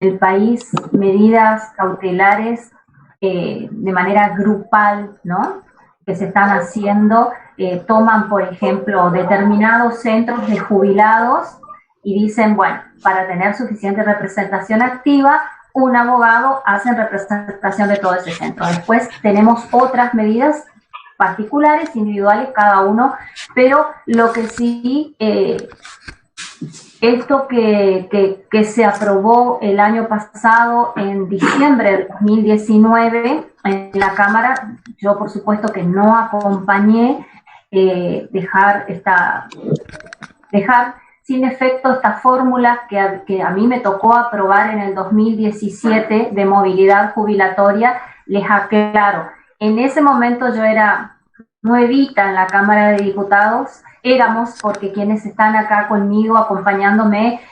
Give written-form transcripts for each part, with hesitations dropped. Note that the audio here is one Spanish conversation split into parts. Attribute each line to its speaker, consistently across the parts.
Speaker 1: el país medidas cautelares de manera grupal, ¿no? Que se están haciendo, toman, por ejemplo, determinados centros de jubilados y dicen, bueno, para tener suficiente representación activa, un abogado hace representación de todo ese centro. Después tenemos otras medidas particulares, individuales, cada uno, pero lo que sí, esto que se aprobó el año pasado, en diciembre de 2019, en la Cámara, yo por supuesto que no acompañé dejar sin efecto esta fórmula que a mí me tocó aprobar en el 2017 de movilidad jubilatoria. Les aclaro, en ese momento yo era nuevita en la Cámara de Diputados, éramos, porque quienes están acá conmigo acompañándome,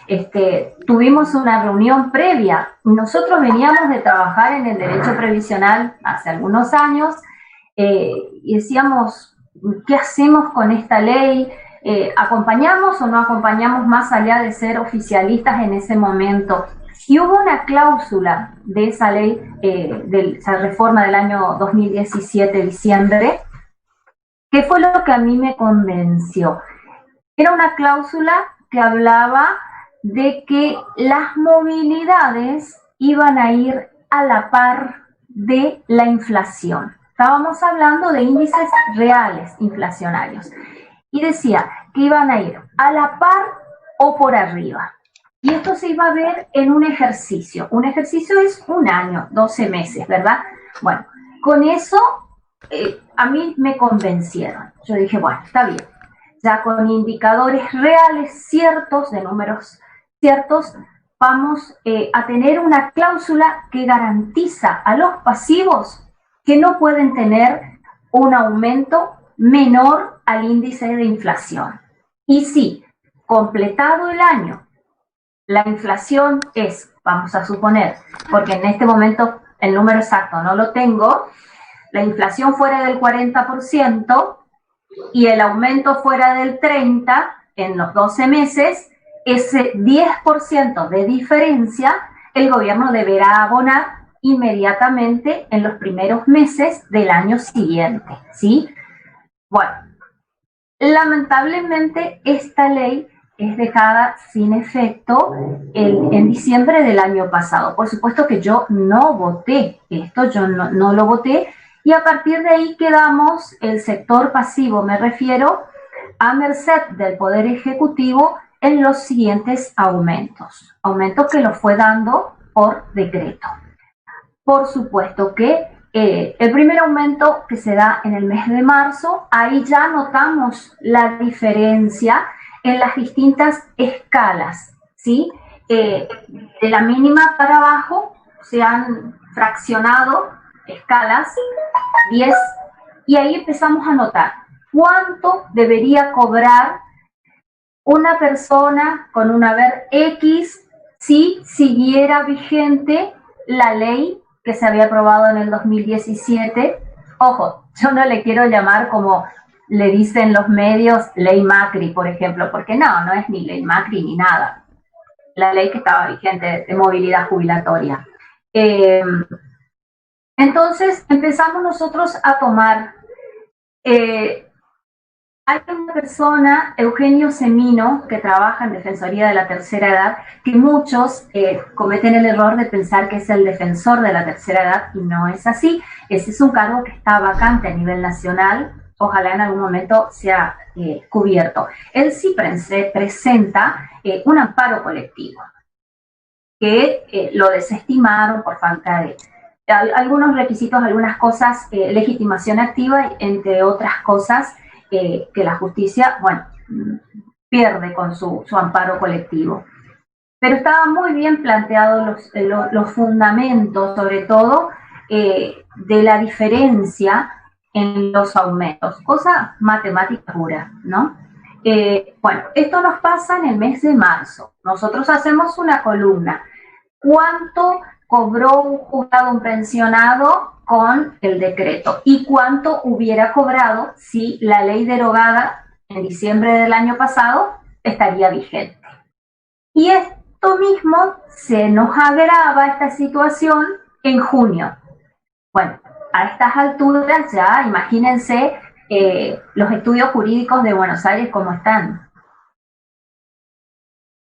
Speaker 1: tuvimos una reunión previa. Nosotros veníamos de trabajar en el derecho previsional hace algunos años y decíamos, ¿qué hacemos con esta ley? ¿Acompañamos o no acompañamos más allá de ser oficialistas en ese momento? Y hubo una cláusula de esa ley, de esa reforma del año 2017, diciembre, que fue lo que a mí me convenció. Era una cláusula que hablaba de que las movilidades iban a ir a la par de la inflación. Estábamos hablando de índices reales inflacionarios. Y decía que iban a ir a la par o por arriba. Y esto se iba a ver en un ejercicio. Un ejercicio es un año, 12 meses, ¿verdad? Bueno, con eso a mí me convencieron. Yo dije, bueno, está bien. Ya con indicadores reales ciertos, de números ciertos, vamos a tener una cláusula que garantiza a los pasivos que no pueden tener un aumento menor al índice de inflación. Y si, completado el año, la inflación es, vamos a suponer, porque en este momento el número exacto no lo tengo, la inflación fuera del 40% y el aumento fuera del 30% en los 12 meses, ese 10% de diferencia el gobierno deberá abonar inmediatamente en los primeros meses del año siguiente, ¿sí? Bueno, lamentablemente esta ley es dejada sin efecto en diciembre del año pasado. Por supuesto que yo no voté esto, yo no lo voté, y a partir de ahí quedamos, el sector pasivo, me refiero, a merced del Poder Ejecutivo en los siguientes aumentos que lo fue dando por decreto. Por supuesto que el primer aumento que se da en el mes de marzo, ahí ya notamos la diferencia en las distintas escalas, ¿sí? De la mínima para abajo se han fraccionado escalas, 10, y ahí empezamos a notar cuánto debería cobrar una persona con un haber X si siguiera vigente la ley que se había aprobado en el 2017. Ojo, yo no le quiero llamar como le dicen los medios ley Macri, por ejemplo, porque no es ni ley Macri ni nada. La ley que estaba vigente de movilidad jubilatoria. Entonces empezamos nosotros a tomar. Hay una persona, Eugenio Semino, que trabaja en Defensoría de la Tercera Edad, que muchos cometen el error de pensar que es el defensor de la tercera edad, y no es así. Ese es un cargo que está vacante a nivel nacional, ojalá en algún momento sea cubierto. Él sí presenta un amparo colectivo, que lo desestimaron por falta de algunos requisitos, algunas cosas, legitimación activa, entre otras cosas, que la justicia, bueno, pierde con su amparo colectivo. Pero estaban muy bien planteados los fundamentos, sobre todo, de la diferencia en los aumentos, cosa matemática pura, ¿no? Bueno, esto nos pasa en el mes de marzo. Nosotros hacemos una columna. ¿Cuánto cobró un juzgado, un pensionado con el decreto? ¿Y cuánto hubiera cobrado si la ley derogada en diciembre del año pasado estaría vigente? Y esto esto mismo se nos agrava esta situación en junio. Bueno, a estas alturas ya imagínense los estudios jurídicos de Buenos Aires cómo están.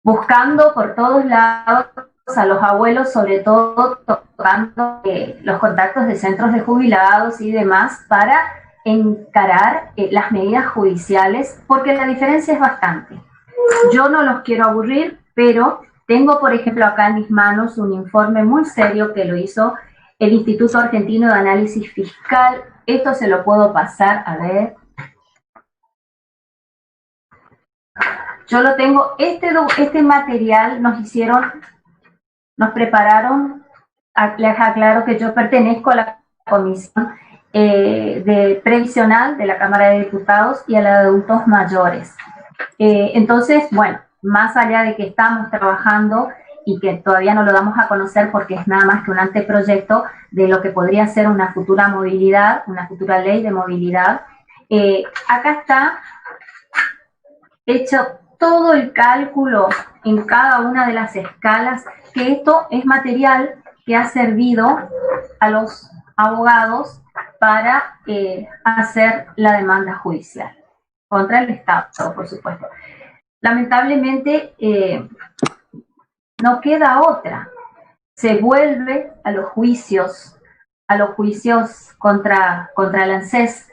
Speaker 1: Buscando por todos lados a los abuelos, sobre todo tocando los contactos de centros de jubilados y demás para encarar las medidas judiciales, porque la diferencia es bastante. Yo no los quiero aburrir, pero tengo, por ejemplo, acá en mis manos un informe muy serio que lo hizo el Instituto Argentino de Análisis Fiscal. Esto se lo puedo pasar, a ver. Yo lo tengo, este material nos prepararon, les aclaro que yo pertenezco a la comisión previsional de la Cámara de Diputados y a la de adultos mayores. Entonces, bueno, más allá de que estamos trabajando y que todavía no lo damos a conocer porque es nada más que un anteproyecto de lo que podría ser una futura movilidad, una futura ley de movilidad, acá está hecho todo el cálculo en cada una de las escalas, que esto es material que ha servido a los abogados para hacer la demanda judicial contra el Estado, por supuesto. Lamentablemente no queda otra. Se vuelve a los juicios contra el ANSES,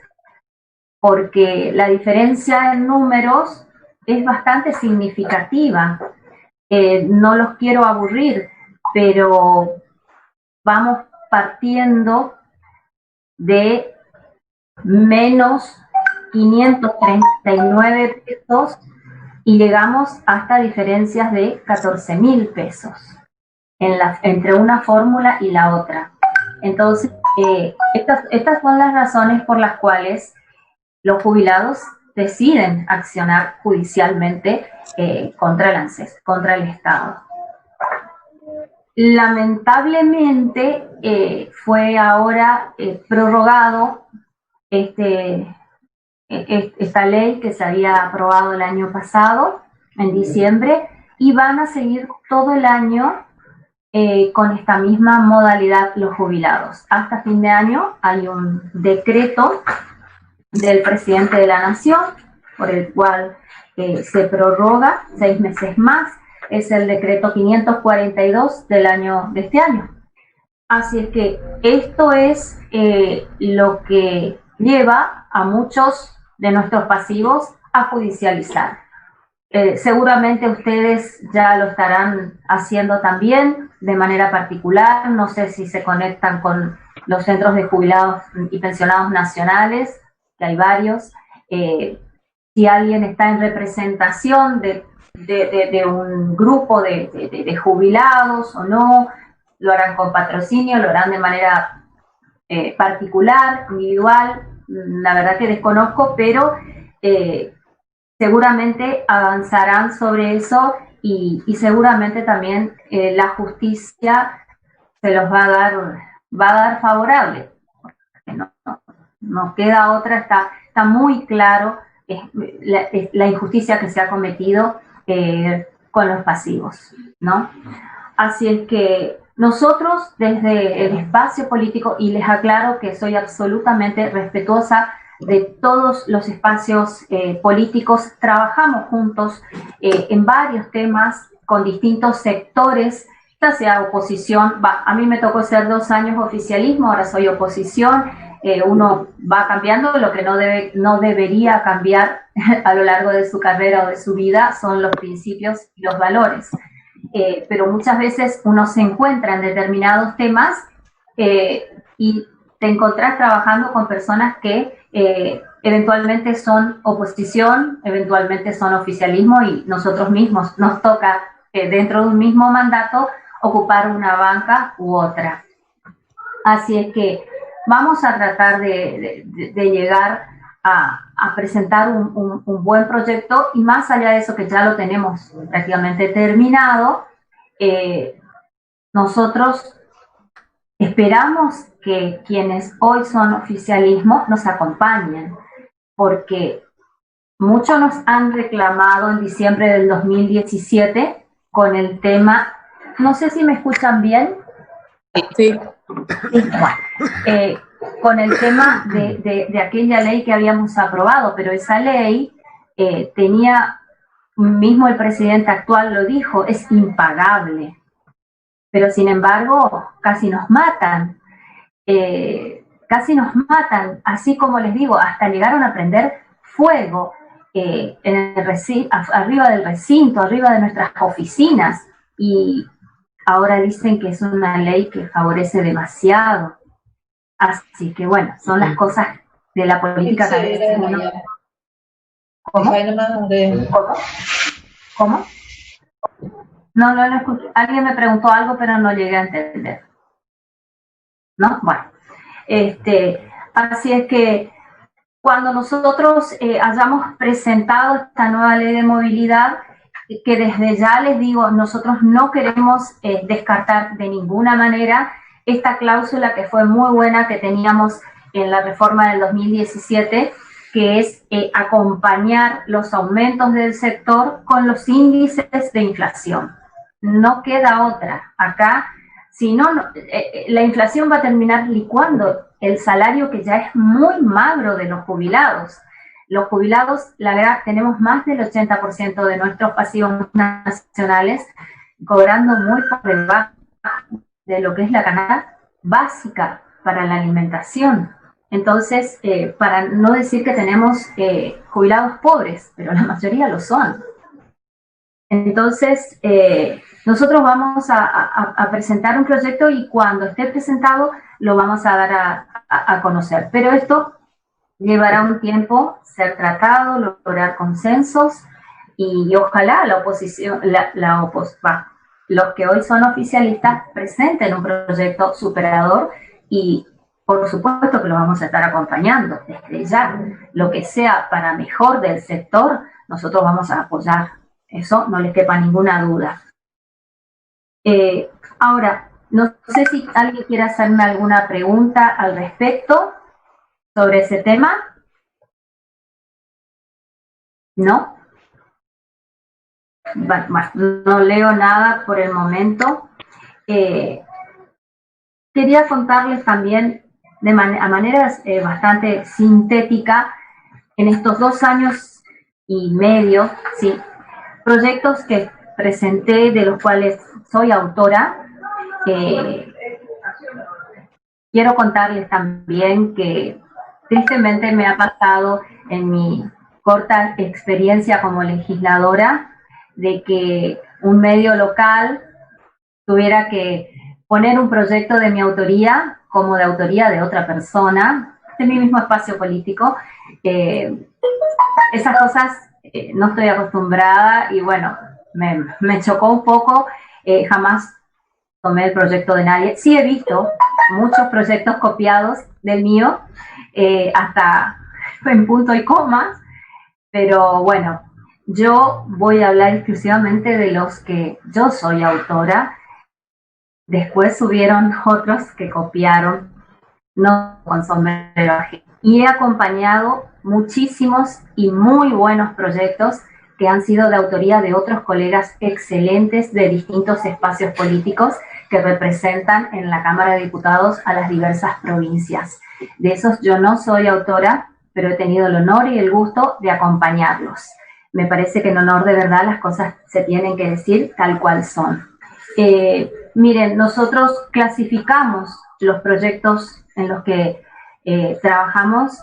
Speaker 1: porque la diferencia en números es bastante significativa. No los quiero aburrir, pero vamos partiendo de menos 539 pesos y llegamos hasta diferencias de 14.000 pesos entre una fórmula y la otra. Entonces, estas son las razones por las cuales los jubilados deciden accionar judicialmente contra el ANSES, contra el Estado. Lamentablemente fue ahora prorrogado esta ley que se había aprobado el año pasado, en diciembre, y van a seguir todo el año con esta misma modalidad los jubilados. Hasta fin de año hay un decreto del presidente de la Nación, por el cual se prorroga 6 meses más, es el decreto 542 de este año. Así es que esto es lo que lleva a muchos de nuestros pasivos a judicializar. Seguramente ustedes ya lo estarán haciendo también de manera particular, no sé si se conectan con los centros de jubilados y pensionados nacionales, que hay varios, si alguien está en representación de un grupo de jubilados o no, lo harán con patrocinio, lo harán de manera particular, individual, la verdad que desconozco, pero seguramente avanzarán sobre eso y seguramente también la justicia se los va a dar favorable. No queda otra, está muy claro la injusticia que se ha cometido con los pasivos, ¿no? Así es que nosotros desde el espacio político, y les aclaro que soy absolutamente respetuosa de todos los espacios políticos, trabajamos juntos en varios temas con distintos sectores, ya sea oposición, a mí me tocó ser 2 años oficialismo, ahora soy oposición, uno va cambiando, lo que no debería cambiar a lo largo de su carrera o de su vida son los principios y los valores. Pero muchas veces uno se encuentra en determinados temas y te encontrás trabajando con personas que eventualmente son oposición, eventualmente son oficialismo, y nosotros mismos nos toca dentro de un mismo mandato ocupar una banca u otra. Así es que vamos a tratar de llegar a presentar un buen proyecto, y más allá de eso, que ya lo tenemos prácticamente terminado, nosotros esperamos que quienes hoy son oficialismo nos acompañen, porque muchos nos han reclamado en diciembre del 2017 con el tema, no sé si me escuchan bien.
Speaker 2: Sí.
Speaker 1: Bueno, con el tema de aquella ley que habíamos aprobado, pero esa ley tenía, mismo el presidente actual lo dijo, es impagable, pero sin embargo casi nos matan, así como les digo, hasta llegaron a prender fuego arriba del recinto, arriba de nuestras oficinas, y ahora dicen que es una ley que favorece demasiado. Así que bueno, son las cosas de la política que a veces uno... ¿Cómo? ¿Cómo? No lo escuché. Alguien me preguntó algo, pero no llegué a entender. ¿No? Bueno. Así es que cuando nosotros hayamos presentado esta nueva ley de movilidad, que desde ya les digo, nosotros no queremos descartar de ninguna manera esta cláusula que fue muy buena que teníamos en la reforma del 2017, que es acompañar los aumentos del sector con los índices de inflación. No queda otra. Acá, si no, la inflación va a terminar licuando el salario que ya es muy magro de los jubilados. Los jubilados, la verdad, tenemos más del 80% de nuestros pasivos nacionales cobrando muy por debajo de lo que es la canasta básica para la alimentación. Entonces, para no decir que tenemos jubilados pobres, pero la mayoría lo son. Entonces, nosotros vamos a presentar un proyecto y cuando esté presentado lo vamos a dar a conocer. Pero esto llevará un tiempo ser tratado, lograr consensos y ojalá la oposición, los que hoy son oficialistas presenten un proyecto superador y por supuesto que lo vamos a estar acompañando desde ya. Lo que sea para mejor del sector, nosotros vamos a apoyar. Eso no les quepa ninguna duda. Ahora, no sé si alguien quiere hacerme alguna pregunta al respecto sobre ese tema. ¿No? Bueno, no leo nada por el momento. Quería contarles también a manera bastante sintética, en estos 2 años y medio, ¿sí? Proyectos que presenté, de los cuales soy autora. Quiero contarles también que tristemente me ha pasado en mi corta experiencia como legisladora de que un medio local tuviera que poner un proyecto de mi autoría como de autoría de otra persona, de mi mismo espacio político. Esas cosas no estoy acostumbrada y bueno, me chocó un poco. Jamás tomé el proyecto de nadie. Sí he visto muchos proyectos copiados del mío, hasta en punto y coma, pero bueno, yo voy a hablar exclusivamente de los que yo soy autora. Después hubieron otros que copiaron, no con sombrero ajeno. Y he acompañado muchísimos y muy buenos proyectos que han sido de autoría de otros colegas excelentes de distintos espacios políticos que representan en la Cámara de Diputados a las diversas provincias. De esos yo no soy autora, pero he tenido el honor y el gusto de acompañarlos. Me parece que en honor de verdad las cosas se tienen que decir tal cual son. Miren, nosotros clasificamos los proyectos en los que trabajamos.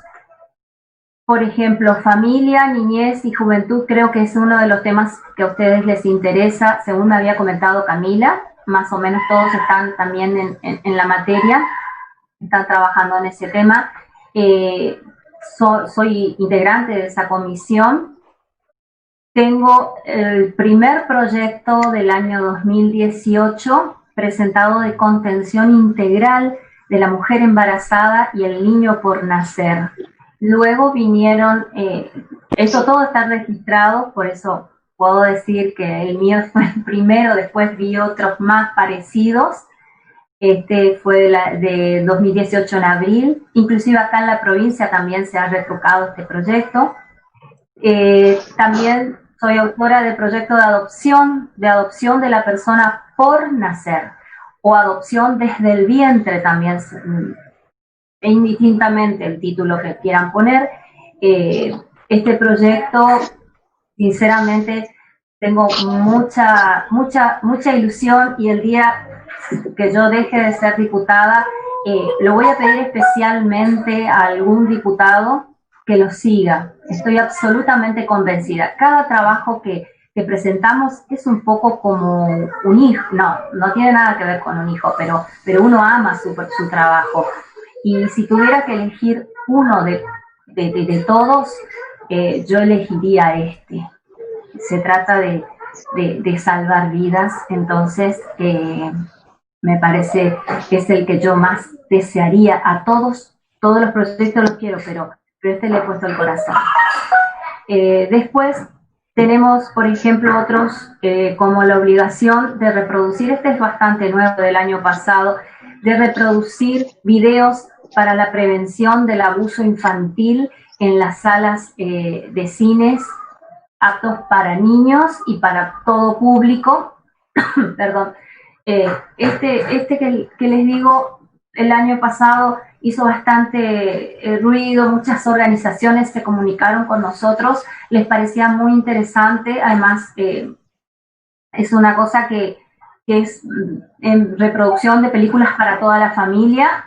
Speaker 1: Por ejemplo, familia, niñez y juventud creo que es uno de los temas que a ustedes les interesa, según me había comentado Camila. Más o menos todos están también en la materia, están trabajando en ese tema. Soy integrante de esa comisión. Tengo el primer proyecto del año 2018 presentado de contención integral de la mujer embarazada y el niño por nacer. Luego vinieron, eso todo está registrado, por eso puedo decir que el mío fue el primero, después vi otros más parecidos. Este fue de 2018 en abril, inclusive acá en la provincia también se ha retrucado este proyecto. También soy autora del proyecto de adopción de la persona por nacer, o adopción desde el vientre también, indistintamente el título que quieran poner. Este proyecto, sinceramente, tengo mucha ilusión, y el día que yo deje de ser diputada, lo voy a pedir especialmente a algún diputado que lo siga. Estoy absolutamente convencida. Cada trabajo que presentamos es un poco como un hijo. No tiene nada que ver con un hijo, pero uno ama su trabajo. Y si tuviera que elegir uno de todos, yo elegiría este. Se trata de salvar vidas, entonces me parece que es el que yo más desearía. A todos los proyectos los quiero, pero este le he puesto el corazón. Después tenemos, por ejemplo, otros como la obligación de reproducir, este es bastante nuevo del año pasado, de reproducir videos para la prevención del abuso infantil en las salas de cines, aptos para niños y para todo público. Perdón. Este que les digo, el año pasado hizo bastante ruido, muchas organizaciones se comunicaron con nosotros, les parecía muy interesante. Además, es una cosa que es en reproducción de películas para toda la familia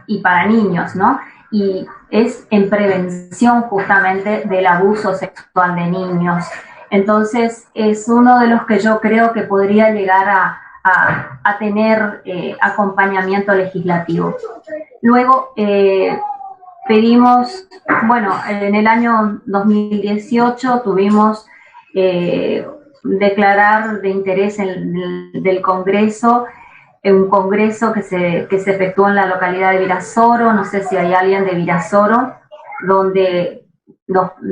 Speaker 1: y para niños, ¿no? Y es en prevención justamente del abuso sexual de niños. Entonces, es uno de los que yo creo que podría llegar a tener acompañamiento legislativo. Luego, pedimos, bueno, en el año 2018 tuvimos declarar de interés del Congreso, un congreso que se efectuó en la localidad de Virasoro. No sé si hay alguien de Virasoro, donde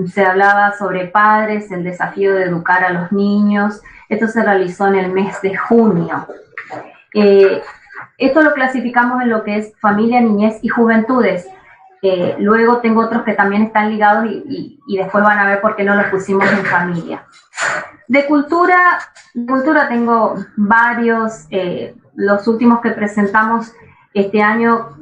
Speaker 1: se hablaba sobre padres, el desafío de educar a los niños. Esto se realizó en el mes de junio. Esto lo clasificamos en lo que es familia, niñez y juventudes. Luego tengo otros que también están ligados y después van a ver por qué no los pusimos en familia. De cultura tengo varios. Los últimos que presentamos este año,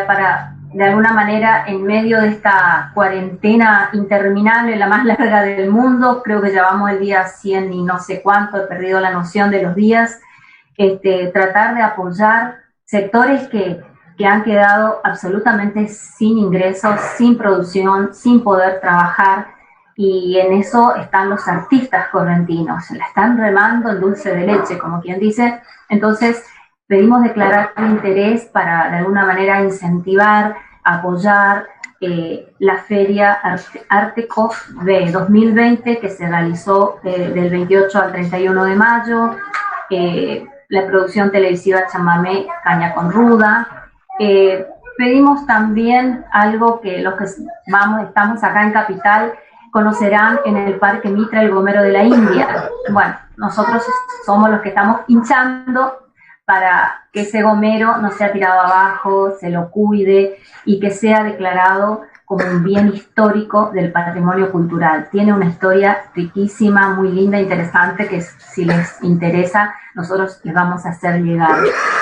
Speaker 1: para, de alguna manera, en medio de esta cuarentena interminable, la más larga del mundo, creo que llevamos el día 100 y no sé cuánto, he perdido la noción de los días, tratar de apoyar sectores que han quedado absolutamente sin ingresos, sin producción, sin poder trabajar, y en eso están los artistas correntinos, la están remando el dulce de leche, como quien dice. Entonces, pedimos declarar interés para, de alguna manera, incentivar, apoyar la Feria Artecof de 2020, que se realizó del 28 al 31 de mayo, la producción televisiva Chamamé Caña con Ruda. Pedimos también algo que los que estamos acá en Capital conocerán, en el Parque Mitra el Gomero de la India. Bueno, nosotros somos los que estamos hinchando para que ese gomero no sea tirado abajo, se lo cuide y que sea declarado como un bien histórico del patrimonio cultural. Tiene una historia riquísima, muy linda, interesante, que si les interesa, nosotros les vamos a hacer llegar.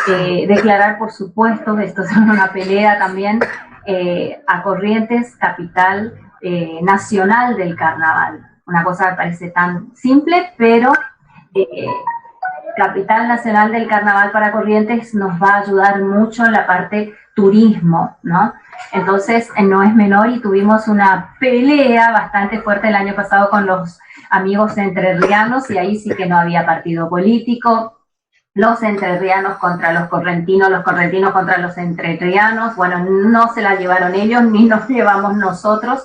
Speaker 1: Declarar, por supuesto, esto es una pelea también, a Corrientes, capital nacional del carnaval. Una cosa que parece tan simple, pero capital nacional del carnaval para Corrientes nos va a ayudar mucho en la parte turismo, ¿no? Entonces, no es menor, y tuvimos una pelea bastante fuerte el año pasado con los amigos entrerrianos, y ahí sí que no había partido político. Los entrerrianos contra los correntinos contra los entrerrianos. Bueno, no se la llevaron ellos, ni nos llevamos nosotros.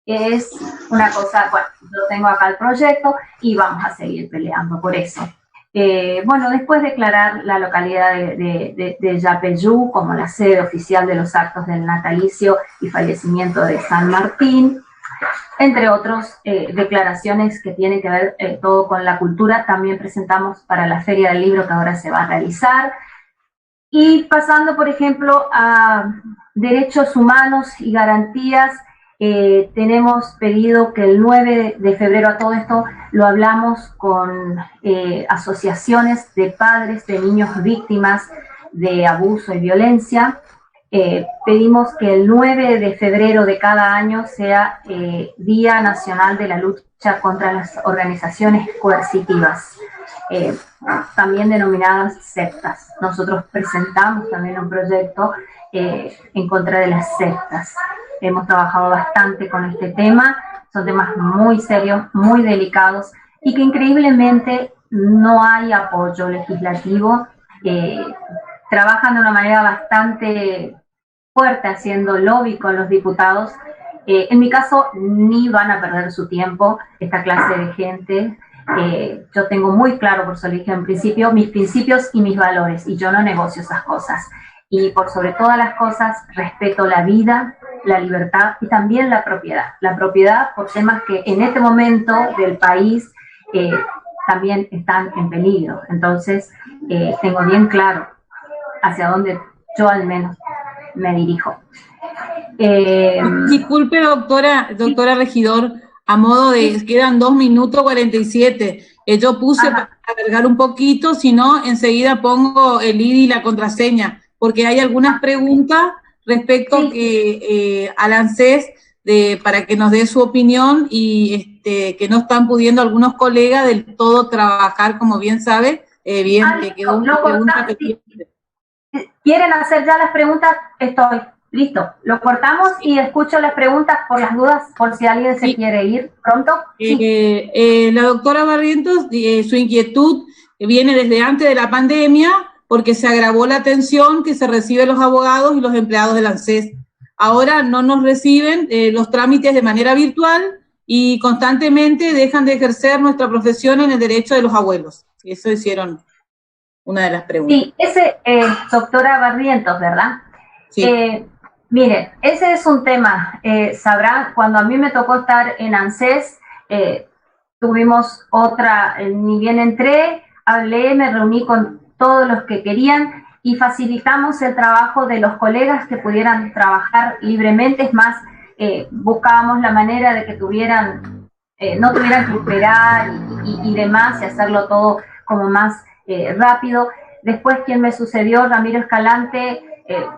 Speaker 1: Es una cosa, bueno, yo tengo acá el proyecto y vamos a seguir peleando por eso. Bueno, después declarar la localidad de Yapeyú como la sede oficial de los actos del natalicio y fallecimiento de San Martín, entre otros declaraciones que tienen que ver todo con la cultura. También presentamos para la Feria del Libro, que ahora se va a realizar. Y pasando, por ejemplo, a derechos humanos y garantías, Tenemos pedido que el 9 de febrero, a todo esto lo hablamos con asociaciones de padres de niños víctimas de abuso y violencia. Pedimos que el 9 de febrero de cada año sea Día Nacional de la Lucha contra las Organizaciones Coercitivas, también denominadas sectas. Nosotros presentamos también un proyecto en contra de las sectas. Hemos trabajado bastante con este tema, son temas muy serios, muy delicados y que increíblemente no hay apoyo legislativo. Trabajan de una manera bastante fuerte haciendo lobby con los diputados. En mi caso, ni van a perder su tiempo esta clase de gente. Yo tengo muy claro, por eso le dije en principio, mis principios y mis valores, y yo no negocio esas cosas. Y por sobre todas las cosas, respeto la vida, la libertad y también la propiedad. La propiedad por temas que en este momento del país también están en peligro. Entonces, tengo bien claro hacia dónde yo al menos me dirijo.
Speaker 2: Disculpe, doctora Regidor, a modo de, quedan 2 minutos 47. Yo puse para alargar un poquito, si no, enseguida pongo el ID y la contraseña, porque hay algunas preguntas respecto al ANSES para que nos dé su opinión y que no están pudiendo algunos colegas del todo trabajar, como bien sabe, que quedó una pregunta que
Speaker 1: ¿Quieren hacer ya las preguntas? Estoy listo. Lo cortamos y escucho las preguntas por las dudas, por si alguien se quiere ir pronto.
Speaker 2: La doctora Barrientos, su inquietud viene desde antes de la pandemia, porque se agravó la atención que se recibe los abogados y los empleados del ANSES. Ahora no nos reciben los trámites de manera virtual y constantemente dejan de ejercer nuestra profesión en el derecho de los abuelos. Eso hicieron una de las preguntas.
Speaker 1: Sí, ese doctora Barrientos, ¿verdad?
Speaker 2: Sí.
Speaker 1: Mire, ese es un tema, sabrán, cuando a mí me tocó estar en ANSES, tuvimos otra, ni bien entré, hablé, me reuní con todos los que querían y facilitamos el trabajo de los colegas que pudieran trabajar libremente. Es más, buscábamos la manera de que no tuvieran que esperar y demás, y hacerlo todo como más rápido. Después, quien me sucedió, Ramiro Escalante,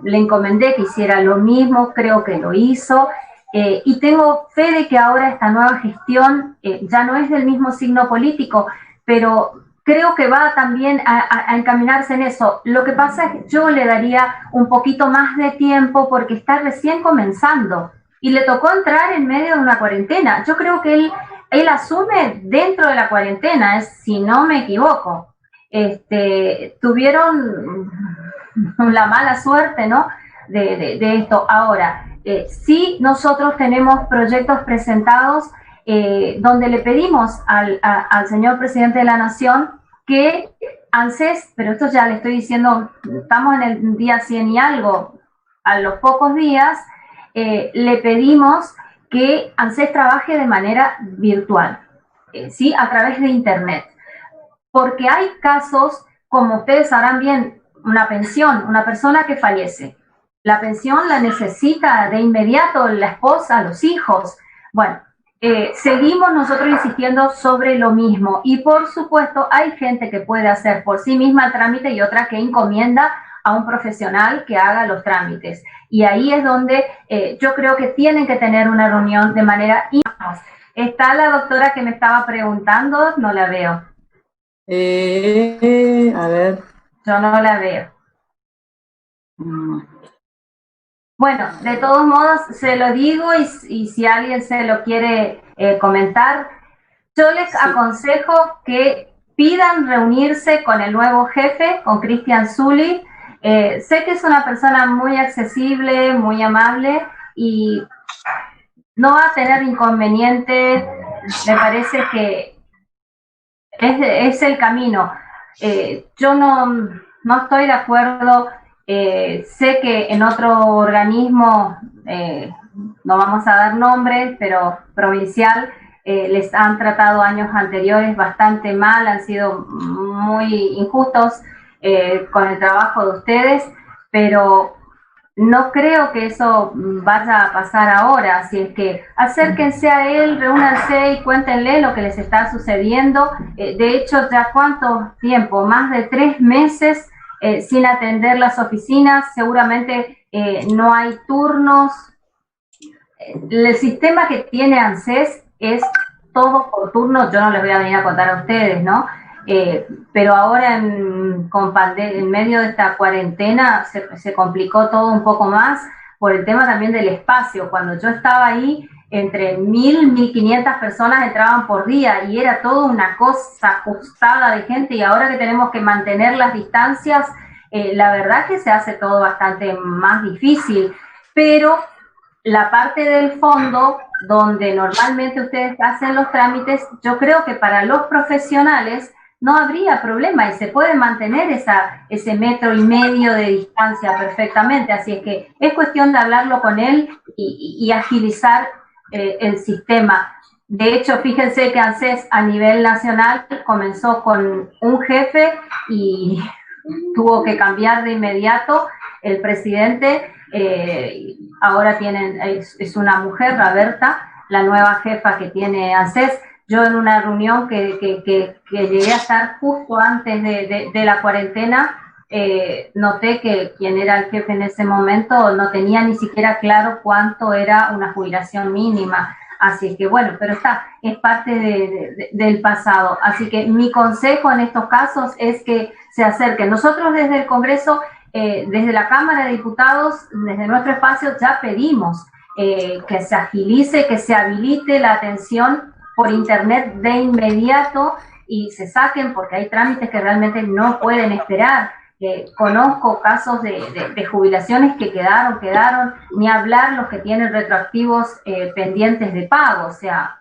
Speaker 1: le encomendé que hiciera lo mismo, creo que lo hizo, y tengo fe de que ahora esta nueva gestión ya no es del mismo signo político, pero creo que va también a encaminarse en eso. Lo que pasa es que yo le daría un poquito más de tiempo porque está recién comenzando y le tocó entrar en medio de una cuarentena. Yo creo que él asume dentro de la cuarentena, si no me equivoco. Tuvieron la mala suerte, ¿no?, de esto. Ahora, sí, nosotros tenemos proyectos presentados donde le pedimos al señor presidente de la Nación que ANSES, pero esto ya le estoy diciendo, estamos en el día 100 y algo, a los pocos días, le pedimos que ANSES trabaje de manera virtual, ¿sí?, a través de Internet. Porque hay casos, como ustedes sabrán bien, una pensión, una persona que fallece, la pensión la necesita de inmediato la esposa, los hijos. Bueno, seguimos nosotros insistiendo sobre lo mismo y por supuesto hay gente que puede hacer por sí misma el trámite y otra que encomienda a un profesional que haga los trámites. Y ahí es donde yo creo que tienen que tener una reunión de manera... Está la doctora que me estaba preguntando, no la veo.
Speaker 2: A ver.
Speaker 1: Yo no la veo. Bueno, de todos modos se lo digo y si alguien se lo quiere comentar, yo les aconsejo que pidan reunirse con el nuevo jefe, con Cristian Zulli. Sé que es una persona muy accesible, muy amable y no va a tener inconveniente. Me parece que es el camino. Yo no estoy de acuerdo. Sé que en otro organismo, no vamos a dar nombres, pero provincial, les han tratado años anteriores bastante mal, han sido muy injustos con el trabajo de ustedes, pero no creo que eso vaya a pasar ahora, así es que acérquense a él, reúnanse y cuéntenle lo que les está sucediendo. De hecho, ya cuánto tiempo, más de 3 meses sin atender las oficinas, seguramente no hay turnos. El sistema que tiene ANSES es todo por turno, yo no les voy a venir a contar a ustedes, ¿no? Pero ahora en medio de esta cuarentena se complicó todo un poco más por el tema también del espacio. Cuando yo estaba ahí, entre 1.500 personas entraban por día y era toda una cosa ajustada de gente, y ahora que tenemos que mantener las distancias, la verdad que se hace todo bastante más difícil, pero la parte del fondo, donde normalmente ustedes hacen los trámites, yo creo que para los profesionales no habría problema y se puede mantener ese 1,5 metros de distancia perfectamente. Así es que es cuestión de hablarlo con él y agilizar el sistema. De hecho, fíjense que ANSES a nivel nacional comenzó con un jefe y tuvo que cambiar de inmediato el presidente. Ahora es una mujer, Roberta, la nueva jefa que tiene ANSES. Yo en una reunión que llegué a estar justo antes de la cuarentena, noté que quien era el jefe en ese momento no tenía ni siquiera claro cuánto era una jubilación mínima. Así que bueno, pero es parte del pasado. Así que mi consejo en estos casos es que se acerquen. Nosotros desde el Congreso, desde la Cámara de Diputados, desde nuestro espacio ya pedimos que se agilice, que se habilite la atención por internet de inmediato y se saquen, porque hay trámites que realmente no pueden esperar. Conozco casos de jubilaciones que quedaron, ni hablar los que tienen retroactivos pendientes de pago. O sea,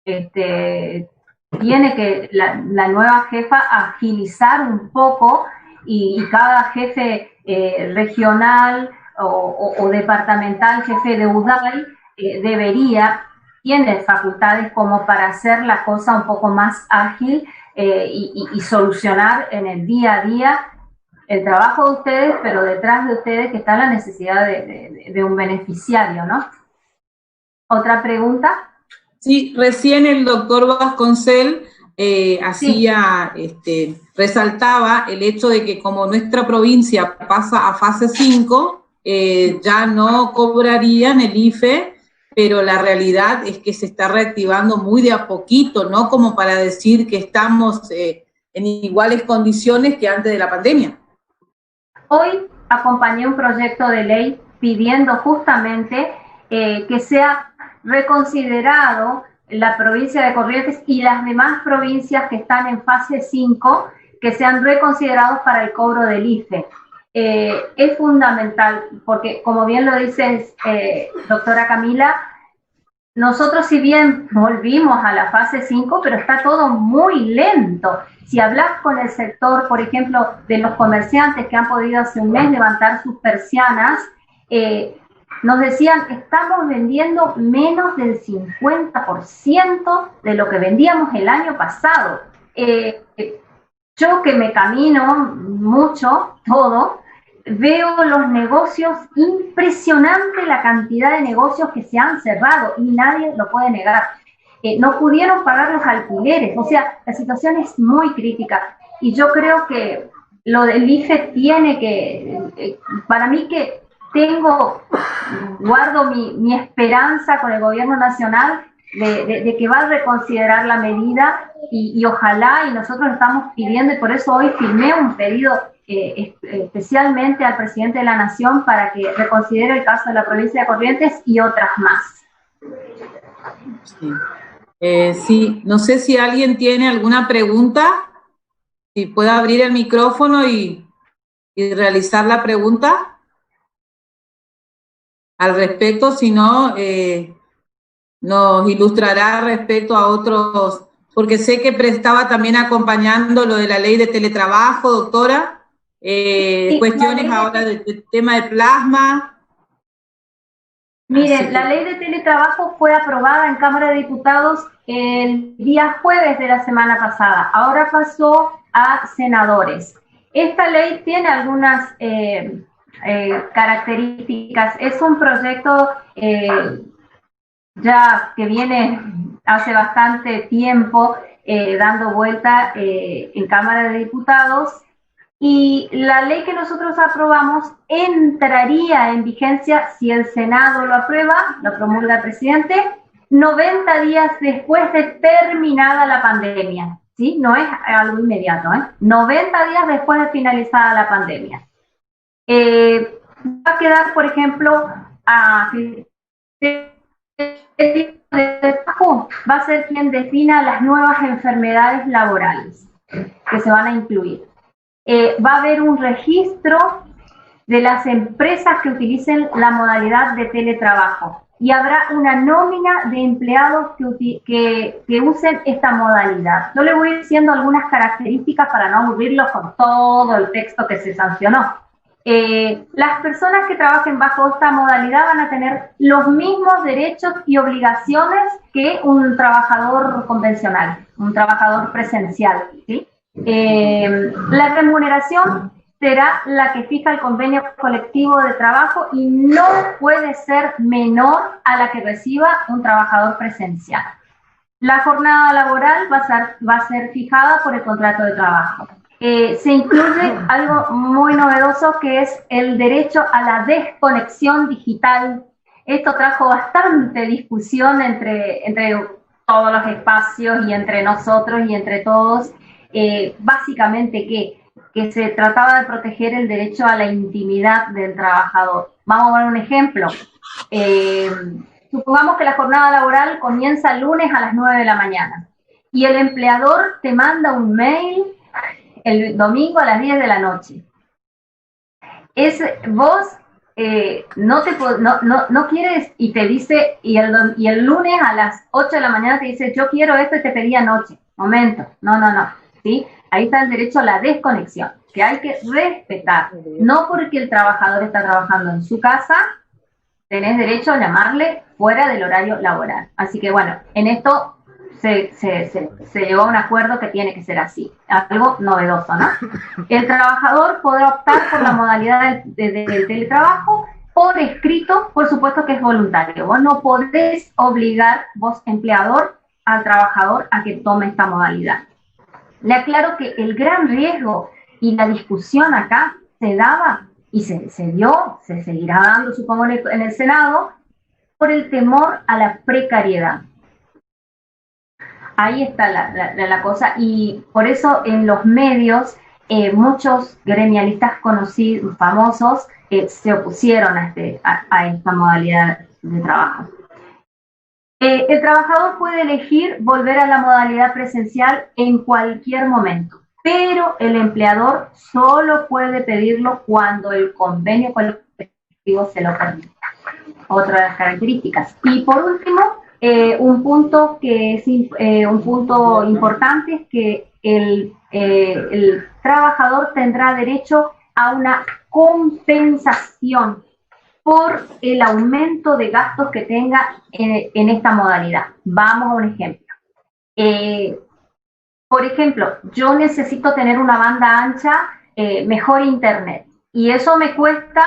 Speaker 1: tiene que la nueva jefa agilizar un poco y cada jefe regional o departamental, jefe de UDAI, tiene facultades como para hacer la cosa un poco más ágil y solucionar en el día a día el trabajo de ustedes, pero detrás de ustedes que está la necesidad de un beneficiario, ¿no? ¿Otra pregunta?
Speaker 2: Sí, recién el doctor Vasconcel resaltaba el hecho de que como nuestra provincia pasa a fase 5, ya no cobrarían el IFE, pero la realidad es que se está reactivando muy de a poquito, ¿no? Como para decir que estamos en iguales condiciones que antes de la pandemia.
Speaker 1: Hoy acompañé un proyecto de ley pidiendo justamente que sea reconsiderado la provincia de Corrientes y las demás provincias que están en fase 5, que sean reconsiderados para el cobro del IFE. Es fundamental, porque como bien lo dice doctora Camila, nosotros si bien volvimos a la fase 5, pero está todo muy lento. Si hablas con el sector, por ejemplo, de los comerciantes que han podido hace un mes levantar sus persianas, nos decían, estamos vendiendo menos del 50% de lo que vendíamos el año pasado. Yo que me camino mucho, veo los negocios, impresionante la cantidad de negocios que se han cerrado y nadie lo puede negar. No pudieron pagar los alquileres, o sea, la situación es muy crítica y yo creo que lo del IFE tiene que, para mí que guardo mi esperanza con el gobierno nacional de que va a reconsiderar la medida y ojalá, y nosotros estamos pidiendo, y por eso hoy firmé un pedido especialmente al presidente de la Nación para que reconsidere el caso de la provincia de Corrientes y otras más.
Speaker 2: Sí. Sí, no sé si alguien tiene alguna pregunta, si puede abrir el micrófono y realizar la pregunta al respecto, si no, nos ilustrará respecto a otros, porque sé que estaba también acompañando lo de la ley de teletrabajo, doctora, sí, cuestiones ahora del tema de plasma.
Speaker 1: Miren, la ley de teletrabajo fue aprobada en Cámara de Diputados el día jueves de la semana pasada. Ahora pasó a senadores. Esta ley tiene algunas características. Es un proyecto ya que viene hace bastante tiempo dando vuelta en Cámara de Diputados, y la ley que nosotros aprobamos entraría en vigencia, si el Senado lo aprueba, lo promulga el presidente, 90 días después de terminada la pandemia, ¿sí? No es algo inmediato, 90 días después de finalizada la pandemia. Va a quedar, por ejemplo, va a ser quien defina las nuevas enfermedades laborales que se van a incluir. Va a haber un registro de las empresas que utilicen la modalidad de teletrabajo y habrá una nómina de empleados que usen esta modalidad. Yo le voy diciendo algunas características para no aburrirlos con todo el texto que se sancionó. Las personas que trabajen bajo esta modalidad van a tener los mismos derechos y obligaciones que un trabajador convencional, un trabajador presencial, ¿sí? La remuneración será la que fija el convenio colectivo de trabajo y no puede ser menor a la que reciba un trabajador presencial. La jornada laboral va a ser fijada por el contrato de trabajo. Se incluye algo muy novedoso, que es el derecho a la desconexión digital. Esto trajo bastante discusión entre todos los espacios y entre nosotros y entre todos. Básicamente que se trataba de proteger el derecho a la intimidad del trabajador. Vamos a ver un ejemplo. Supongamos que la jornada laboral comienza el lunes a las 9 de la mañana y el empleador te manda un mail el domingo a las 10 de la noche. Vos no quieres, y te dice, y el lunes a las 8 de la mañana te dice, yo quiero esto y te pedí anoche. Momento, no, ¿sí? Ahí está el derecho a la desconexión, que hay que respetar. No porque el trabajador está trabajando en su casa, tenés derecho a llamarle fuera del horario laboral. Así que bueno, en esto se llegó a un acuerdo que tiene que ser así, algo novedoso, ¿no? El trabajador podrá optar por la modalidad del teletrabajo por escrito, por supuesto que es voluntario. Vos no podés obligar, vos empleador, al trabajador a que tome esta modalidad. Le aclaro que el gran riesgo y la discusión acá se daba y se seguirá dando, supongo, en el Senado, por el temor a la precariedad. Ahí está la cosa, y por eso en los medios muchos gremialistas conocidos, famosos, se opusieron a esta modalidad de trabajo. El trabajador puede elegir volver a la modalidad presencial en cualquier momento, pero el empleador solo puede pedirlo cuando el convenio colectivo se lo permita. Otra de las características. Y por último, un punto importante es que el trabajador tendrá derecho a una compensación por el aumento de gastos que tenga en esta modalidad. Vamos a un ejemplo. Por ejemplo, yo necesito tener una banda ancha, mejor internet, y eso me cuesta,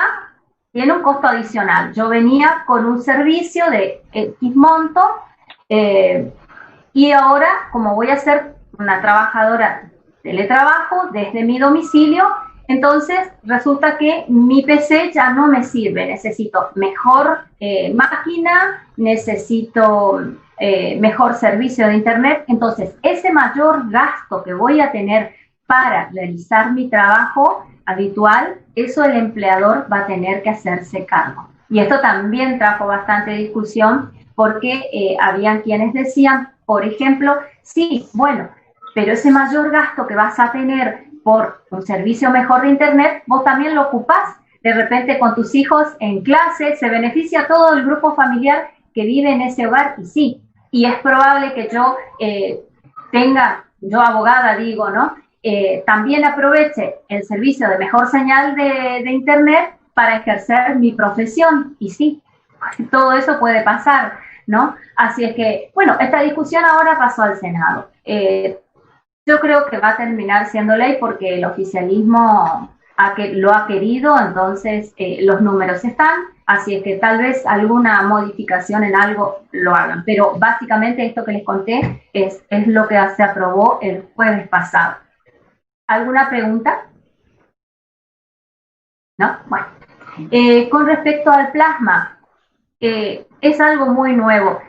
Speaker 1: tiene un costo adicional. Yo venía con un servicio de X monto, y ahora, como voy a ser una trabajadora de teletrabajo desde mi domicilio, entonces resulta que mi PC ya no me sirve. Necesito mejor máquina, necesito mejor servicio de internet. Entonces, ese mayor gasto que voy a tener para realizar mi trabajo habitual, eso el empleador va a tener que hacerse cargo. Y esto también trajo bastante discusión, porque habían quienes decían, por ejemplo, sí, bueno, pero ese mayor gasto que vas a tener por un servicio mejor de internet, vos también lo ocupás de repente con tus hijos en clase, se beneficia todo el grupo familiar que vive en ese hogar, y sí, y es probable que yo yo abogada digo, ¿no? También aproveche el servicio de mejor señal de internet para ejercer mi profesión, y sí, todo eso puede pasar, ¿no? Así es que, bueno, esta discusión ahora pasó al Senado. Yo creo que va a terminar siendo ley porque el oficialismo lo ha querido, entonces los números están, así es que tal vez alguna modificación en algo lo hagan, pero básicamente esto que les conté es lo que se aprobó el jueves pasado. ¿Alguna pregunta? ¿No? Bueno. Con respecto al plasma, es algo muy nuevo.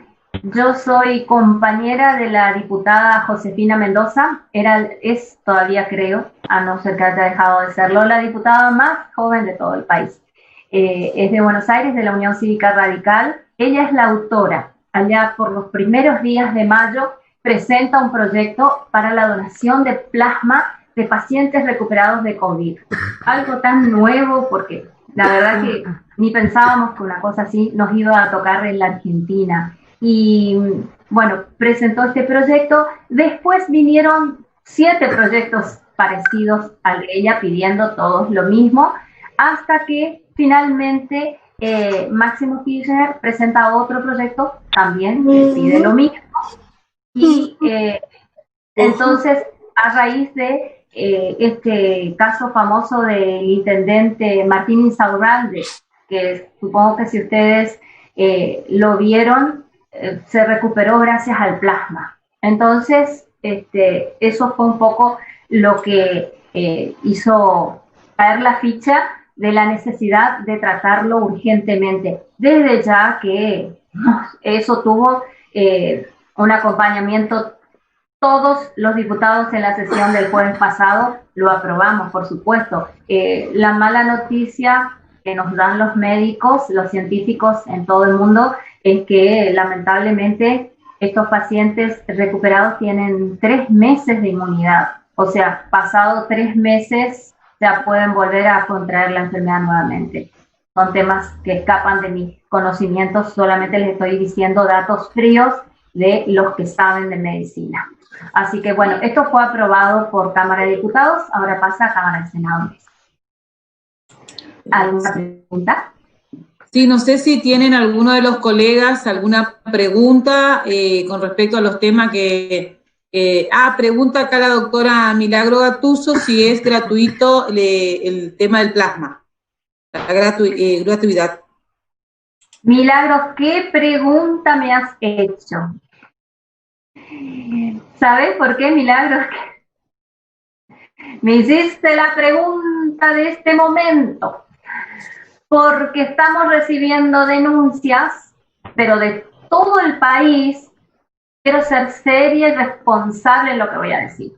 Speaker 1: Yo soy compañera de la diputada Josefina Mendoza, es todavía creo, a no ser que haya dejado de serlo, la diputada más joven de todo el país. Es de Buenos Aires, de la Unión Cívica Radical. Ella es la autora. Allá por los primeros días de mayo presenta un proyecto para la donación de plasma de pacientes recuperados de COVID. Algo tan nuevo porque la verdad que ni pensábamos que una cosa así nos iba a tocar en la Argentina. Y bueno, presentó este proyecto. Después vinieron 7 proyectos parecidos al de ella, pidiendo todos lo mismo, hasta que finalmente Máximo Kirchner presenta otro proyecto también que pide lo mismo. Y entonces, a raíz de este caso famoso del intendente Martín Insaurralde, que supongo que si ustedes lo vieron, se recuperó gracias al plasma. Entonces, eso fue un poco lo que hizo caer la ficha de la necesidad de tratarlo urgentemente. Desde ya que eso tuvo un acompañamiento. Todos los diputados en la sesión del jueves pasado lo aprobamos, por supuesto. La mala noticia que nos dan los médicos, los científicos en todo el mundo, es que lamentablemente estos pacientes recuperados tienen 3 meses de inmunidad. O sea, pasado 3 meses ya pueden volver a contraer la enfermedad nuevamente. Son temas que escapan de mis conocimientos, solamente les estoy diciendo datos fríos de los que saben de medicina. Así que bueno, esto fue aprobado por Cámara de Diputados, ahora pasa a Cámara de Senadores. ¿Alguna pregunta?
Speaker 2: Sí, no sé si tienen alguno de los colegas alguna pregunta con respecto a los temas que... pregunta acá la doctora Milagro Gattuso si es gratuito el tema del plasma, la gratuidad.
Speaker 1: Milagro, ¿qué pregunta me has hecho? ¿Sabes por qué, Milagro? Me hiciste la pregunta de este momento, porque estamos recibiendo denuncias, pero de todo el país. Quiero ser seria y responsable en lo que voy a decir.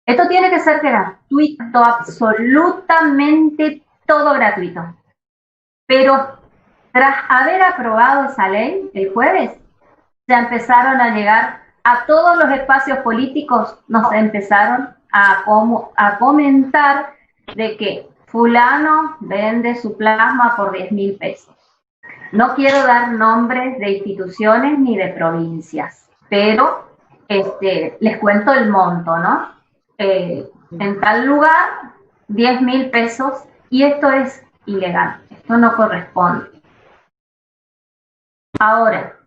Speaker 1: Esto tiene que ser gratuito, absolutamente todo gratuito. Pero tras haber aprobado esa ley el jueves, ya empezaron a llegar a todos los espacios políticos, nos empezaron a comentar de que fulano vende su plasma por 10.000 pesos. No quiero dar nombres de instituciones ni de provincias, pero les cuento el monto, ¿no? En tal lugar, 10.000 pesos, y esto es ilegal, esto no corresponde. Ahora,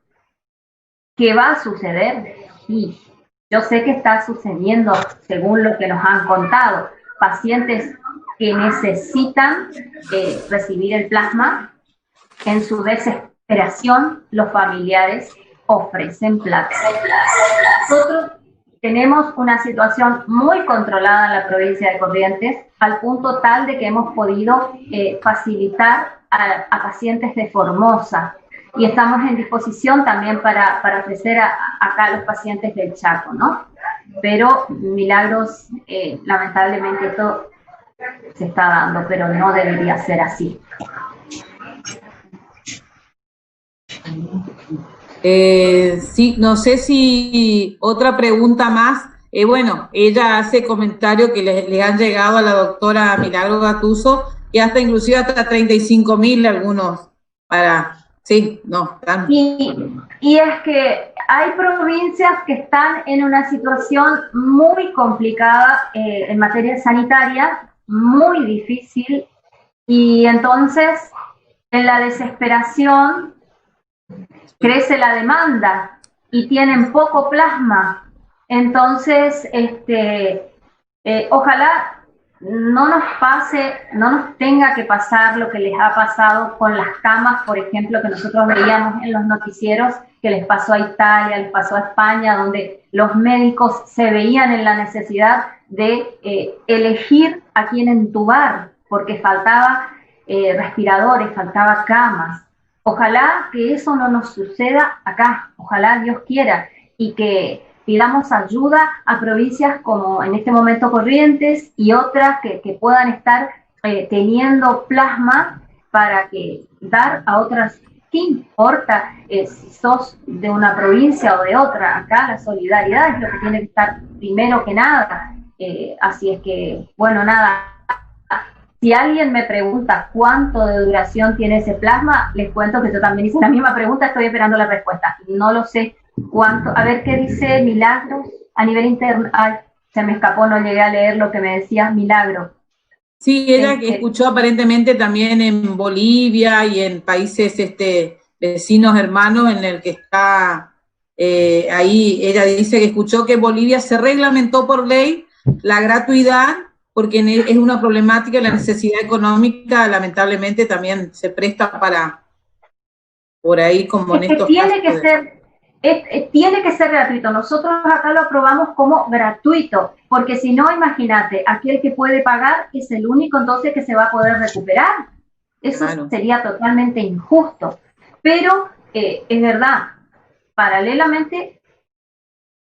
Speaker 1: ¿qué va a suceder? Sí, yo sé que está sucediendo, según lo que nos han contado, pacientes que necesitan recibir el plasma. En su desesperación, los familiares ofrecen plata. Nosotros tenemos una situación muy controlada en la provincia de Corrientes, al punto tal de que hemos podido facilitar a pacientes de Formosa, y estamos en disposición también para ofrecer acá a los pacientes del Chaco, ¿no? Pero Milagros, lamentablemente esto se está dando, pero no debería ser así.
Speaker 2: Sí, no sé si otra pregunta más. Bueno, ella hace comentario que le han llegado a la doctora Milagro Gattuso y hasta inclusive hasta 35.000 algunos para... Sí, no.
Speaker 1: Y es que hay provincias que están en una situación muy complicada en materia sanitaria, muy difícil, y entonces en la desesperación crece la demanda y tienen poco plasma. Entonces, ojalá no nos pase, no nos tenga que pasar lo que les ha pasado con las camas, por ejemplo, que nosotros veíamos en los noticieros, que les pasó a Italia, les pasó a España, donde los médicos se veían en la necesidad de elegir a quién entubar, porque faltaba respiradores, faltaba camas. Ojalá que eso no nos suceda acá, ojalá Dios quiera, y que pidamos ayuda a provincias como en este momento Corrientes y otras que puedan estar teniendo plasma para que dar a otras. ¿Qué importa si sos de una provincia o de otra? Acá la solidaridad es lo que tiene que estar primero que nada. Así es que, bueno, nada. Si alguien me pregunta cuánto de duración tiene ese plasma, les cuento que yo también hice la misma pregunta, estoy esperando la respuesta. No lo sé cuánto. A ver qué dice Milagros a nivel interno. Ay, se me escapó, no llegué a leer lo que me decías, Milagro.
Speaker 2: Sí, ella que escuchó aparentemente también en Bolivia y en países vecinos, hermanos, en el que está ahí, ella dice que escuchó que Bolivia se reglamentó por ley la gratuidad, porque es una problemática, la necesidad económica lamentablemente también se presta para, por ahí como en estos
Speaker 1: tiene casos. Tiene que ser gratuito. Nosotros acá lo aprobamos como gratuito, porque si no, imagínate, aquel que puede pagar es el único entonces que se va a poder recuperar. Eso claro. Sería totalmente injusto. Pero es verdad, paralelamente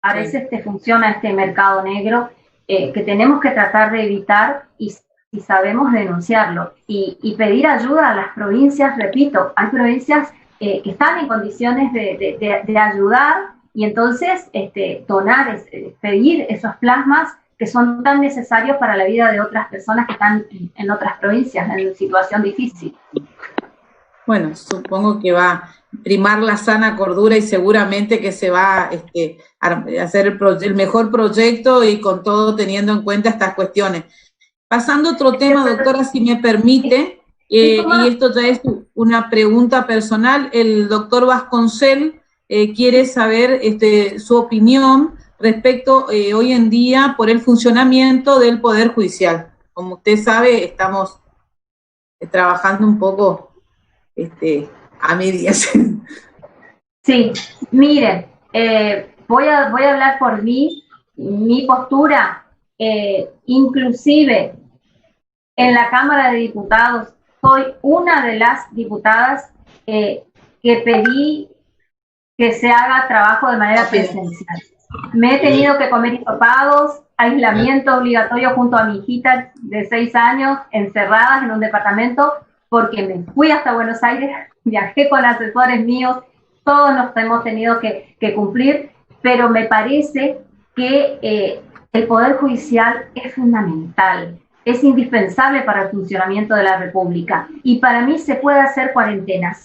Speaker 1: a veces te funciona este mercado negro que tenemos que tratar de evitar y sabemos denunciarlo y pedir ayuda a las provincias. Repito, hay provincias que están en condiciones de ayudar y entonces donar, pedir esos plasmas que son tan necesarios para la vida de otras personas que están en otras provincias en situación difícil.
Speaker 2: Bueno, supongo que va a primar la sana cordura y seguramente que se va a hacer el mejor proyecto y con todo teniendo en cuenta estas cuestiones. Pasando a otro tema, doctora, si me permite, y esto ya es una pregunta personal, el doctor Vasconcel quiere saber su opinión respecto hoy en día por el funcionamiento del Poder Judicial. Como usted sabe, estamos trabajando un poco a medias.
Speaker 1: Sí, miren, voy a hablar por mí, mi postura, inclusive en la Cámara de Diputados, soy una de las diputadas que pedí que se haga trabajo de manera presencial. Me he tenido que comer hisopados, aislamiento obligatorio junto a mi hijita de 6 años, encerradas en un departamento, porque me fui hasta Buenos Aires, viajé con asesores míos, todos nos hemos tenido que cumplir, pero me parece que el Poder Judicial es fundamental, es indispensable para el funcionamiento de la República. Y para mí se puede hacer cuarentena,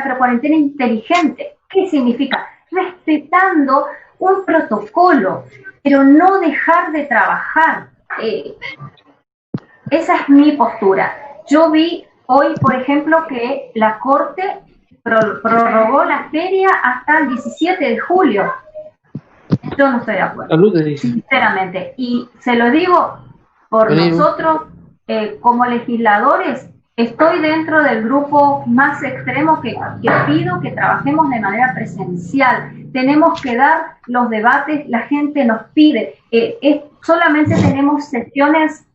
Speaker 1: pero cuarentena inteligente. ¿Qué significa? Respetando un protocolo, pero no dejar de trabajar. Esa es mi postura. Yo vi hoy, por ejemplo, que la Corte prorrogó la feria hasta el 17 de julio. Yo no estoy de acuerdo, sinceramente. Y se lo digo por nosotros, como legisladores, estoy dentro del grupo más extremo que pido que trabajemos de manera presencial. Tenemos que dar los debates, la gente nos pide. Solamente tenemos sesiones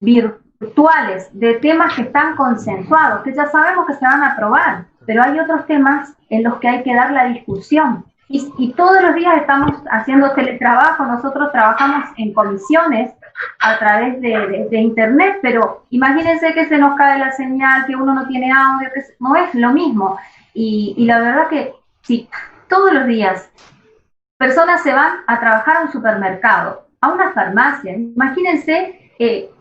Speaker 1: virtuales de temas que están consensuados, que ya sabemos que se van a aprobar, pero hay otros temas en los que hay que dar la discusión. Y todos los días estamos haciendo teletrabajo, nosotros trabajamos en comisiones a través de internet, pero imagínense que se nos cae la señal, que uno no tiene audio, que no es lo mismo. Y la verdad que sí, todos los días personas se van a trabajar a un supermercado, a una farmacia. Imagínense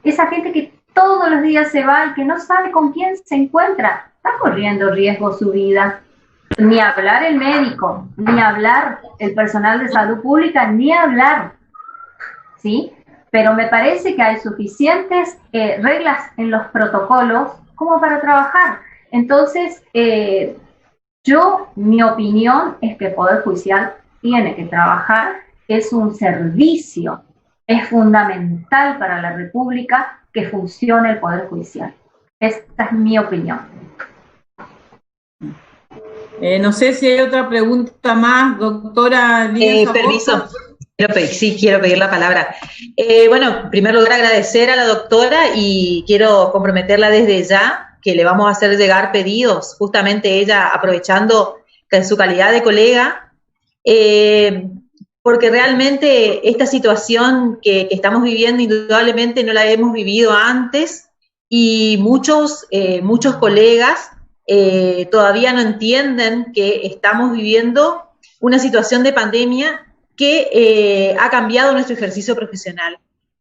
Speaker 1: esa gente que todos los días se va y que no sabe con quién se encuentra, está corriendo riesgo su vida. Ni hablar el médico, ni hablar el personal de salud pública, ni hablar, ¿sí? Pero me parece que hay suficientes reglas en los protocolos como para trabajar. Entonces, mi opinión es que el Poder Judicial tiene que trabajar, es un servicio Es fundamental para la República que funcione el Poder Judicial. Esta es mi opinión.
Speaker 2: No sé si hay otra pregunta más, doctora Lidia Saboto.
Speaker 3: Permiso. Sí, quiero pedir la palabra. Bueno, en primer lugar agradecer a la doctora y quiero comprometerla desde ya que le vamos a hacer llegar pedidos, justamente ella aprovechando que en su calidad de colega, porque realmente esta situación que estamos viviendo indudablemente no la hemos vivido antes y muchos colegas todavía no entienden que estamos viviendo una situación de pandemia que ha cambiado nuestro ejercicio profesional.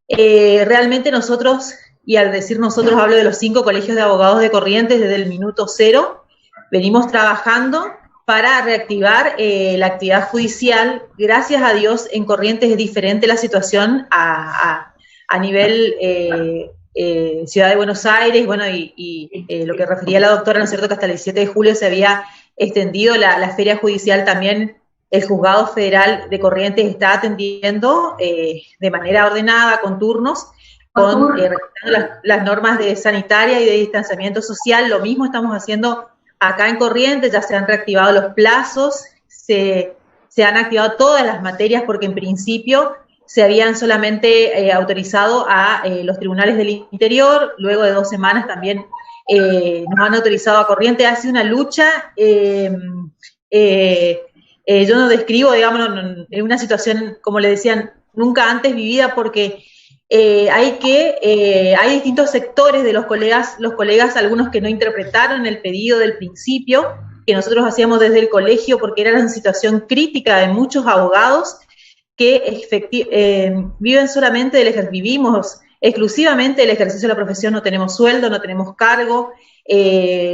Speaker 3: Realmente nosotros, y al decir nosotros hablo de los 5 colegios de abogados de Corrientes desde el minuto 0, venimos trabajando para reactivar la actividad judicial. Gracias a Dios en Corrientes es diferente la situación a nivel Ciudad de Buenos Aires, bueno, y lo que refería la doctora, ¿no es cierto?, que hasta el 17 de julio se había extendido la feria judicial también. El Juzgado Federal de Corrientes está atendiendo de manera ordenada, con turnos, respetando las normas de sanitaria y de distanciamiento social. Lo mismo estamos haciendo acá en Corrientes, ya se han reactivado los plazos, se han activado todas las materias, porque en principio se habían solamente autorizado a los tribunales del interior. Luego de 2 semanas también nos han autorizado a Corrientes. Ha sido una lucha... yo no describo, digamos, en una situación, como le decían, nunca antes vivida, porque hay distintos sectores de los colegas, algunos que no interpretaron el pedido del principio, que nosotros hacíamos desde el colegio, porque era una situación crítica de muchos abogados que viven solamente vivimos exclusivamente del ejercicio de la profesión, no tenemos sueldo, no tenemos cargo,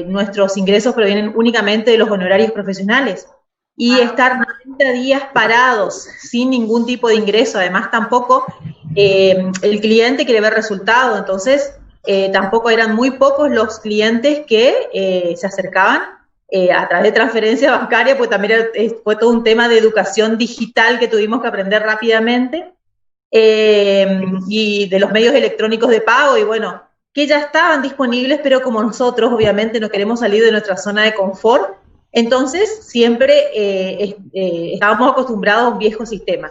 Speaker 3: nuestros ingresos provienen únicamente de los honorarios profesionales. Y estar 90 días parados sin ningún tipo de ingreso, además tampoco el cliente quiere ver resultado, entonces tampoco eran muy pocos los clientes que se acercaban a través de transferencia bancaria, pues también fue todo un tema de educación digital que tuvimos que aprender rápidamente, y de los medios electrónicos de pago, y bueno, que ya estaban disponibles, pero como nosotros obviamente no queremos salir de nuestra zona de confort, entonces siempre estábamos acostumbrados a un viejo sistema.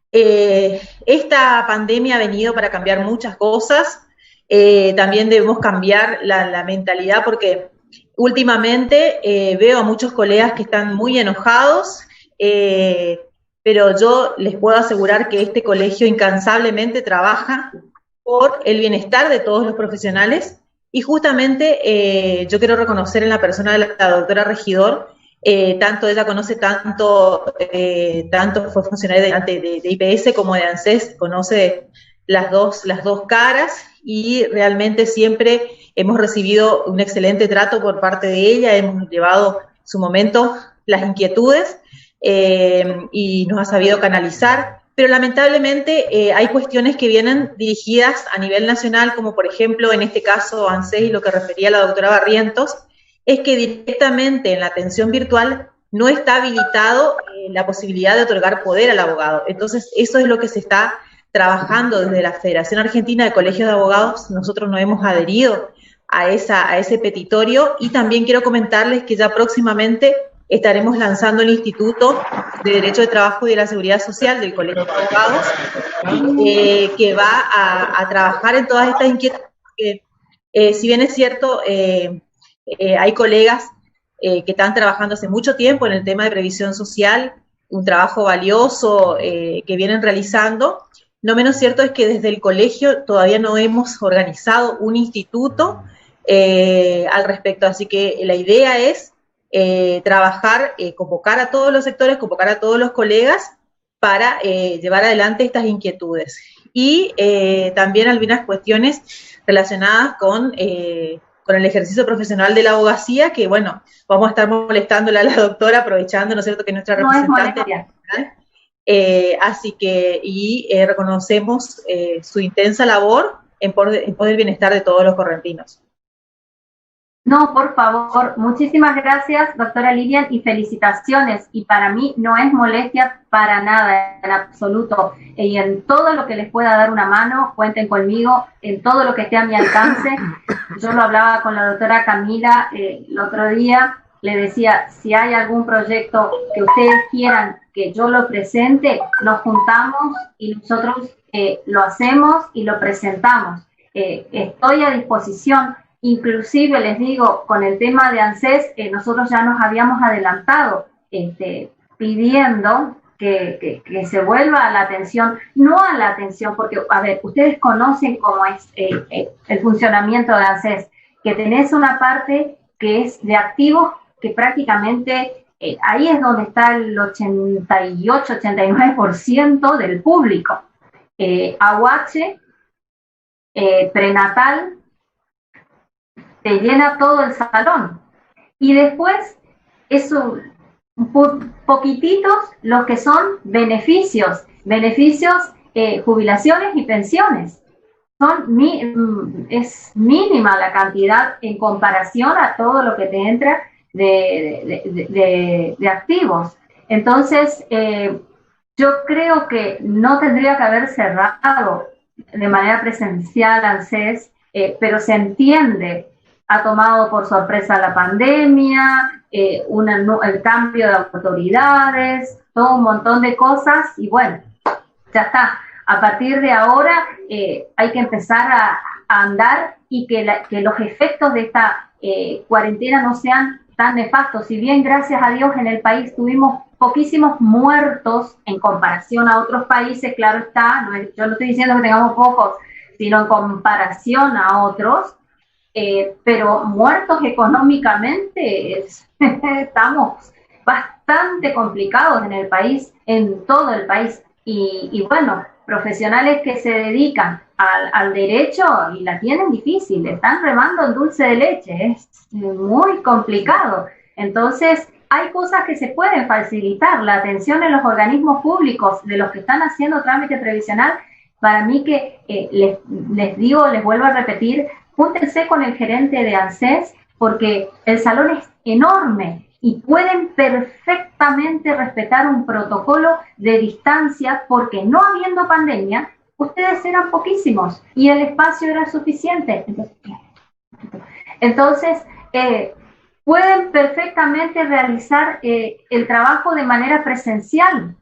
Speaker 3: Esta pandemia ha venido para cambiar muchas cosas, también debemos cambiar la mentalidad, porque últimamente veo a muchos colegas que están muy enojados, pero yo les puedo asegurar que este colegio incansablemente trabaja por el bienestar de todos los profesionales. Y justamente yo quiero reconocer en la persona de la doctora Regidor, tanto ella conoce tanto fue funcionaria de IPS como de ANSES, conoce las dos caras, y realmente siempre hemos recibido un excelente trato por parte de ella, hemos llevado en su momento las inquietudes y nos ha sabido canalizar. Pero lamentablemente hay cuestiones que vienen dirigidas a nivel nacional, como por ejemplo en este caso ANSES, y lo que refería la doctora Barrientos, es que directamente en la atención virtual no está habilitado la posibilidad de otorgar poder al abogado. Entonces eso es lo que se está trabajando desde la Federación Argentina de Colegios de Abogados. Nosotros nos hemos adherido a ese petitorio, y también quiero comentarles que ya próximamente estaremos lanzando el Instituto de Derecho de Trabajo y de la Seguridad Social del Colegio de Abogados, que va a trabajar en todas estas inquietudes, porque si bien es cierto, hay colegas que están trabajando hace mucho tiempo en el tema de previsión social, un trabajo valioso que vienen realizando, no menos cierto es que desde el colegio todavía no hemos organizado un instituto al respecto, así que la idea es trabajar, convocar a todos los sectores, convocar a todos los colegas para llevar adelante estas inquietudes. Y también algunas cuestiones relacionadas con el ejercicio profesional de la abogacía, que bueno, vamos a estar molestándola a la doctora, aprovechando, ¿no es cierto?, que es nuestra representante. Así que, reconocemos su intensa labor en pos del bienestar de todos los correntinos.
Speaker 1: No, por favor, muchísimas gracias, doctora Lilian, y felicitaciones. Y para mí no es molestia para nada, en absoluto. Y en todo lo que les pueda dar una mano, cuenten conmigo, en todo lo que esté a mi alcance. Yo lo hablaba con la doctora Camila el otro día, le decía, si hay algún proyecto que ustedes quieran que yo lo presente, nos juntamos y nosotros lo hacemos y lo presentamos. Estoy a disposición. Inclusive les digo, con el tema de ANSES, nosotros ya nos habíamos adelantado pidiendo que se vuelva a la atención, no a la atención, porque, a ver, ustedes conocen cómo es el funcionamiento de ANSES, que tenés una parte que es de activos, que prácticamente ahí es donde está el 88-89% del público. AUH, prenatal, te llena todo el salón. Y después, poquititos los que son beneficios, jubilaciones y pensiones. Es mínima la cantidad en comparación a todo lo que te entra de activos. Entonces, yo creo que no tendría que haber cerrado de manera presencial ANSES, pero se entiende. Ha tomado por sorpresa la pandemia, el cambio de autoridades, todo un montón de cosas, y bueno, ya está. A partir de ahora hay que empezar a andar y que los efectos de esta cuarentena no sean tan nefastos. Si bien, gracias a Dios, en el país tuvimos poquísimos muertos en comparación a otros países, claro está, yo no estoy diciendo que tengamos pocos, sino en comparación a otros, pero muertos económicamente estamos bastante complicados en el país, en todo el país, y bueno, profesionales que se dedican al derecho y la tienen difícil, están remando en dulce de leche, es muy complicado. Entonces hay cosas que se pueden facilitar, la atención en los organismos públicos de los que están haciendo trámite previsional. Para mí que les vuelvo a repetir, júntense con el gerente de ANSES, porque el salón es enorme y pueden perfectamente respetar un protocolo de distancia, porque no habiendo pandemia, ustedes eran poquísimos y el espacio era suficiente. Entonces, pueden perfectamente realizar el trabajo de manera presencial.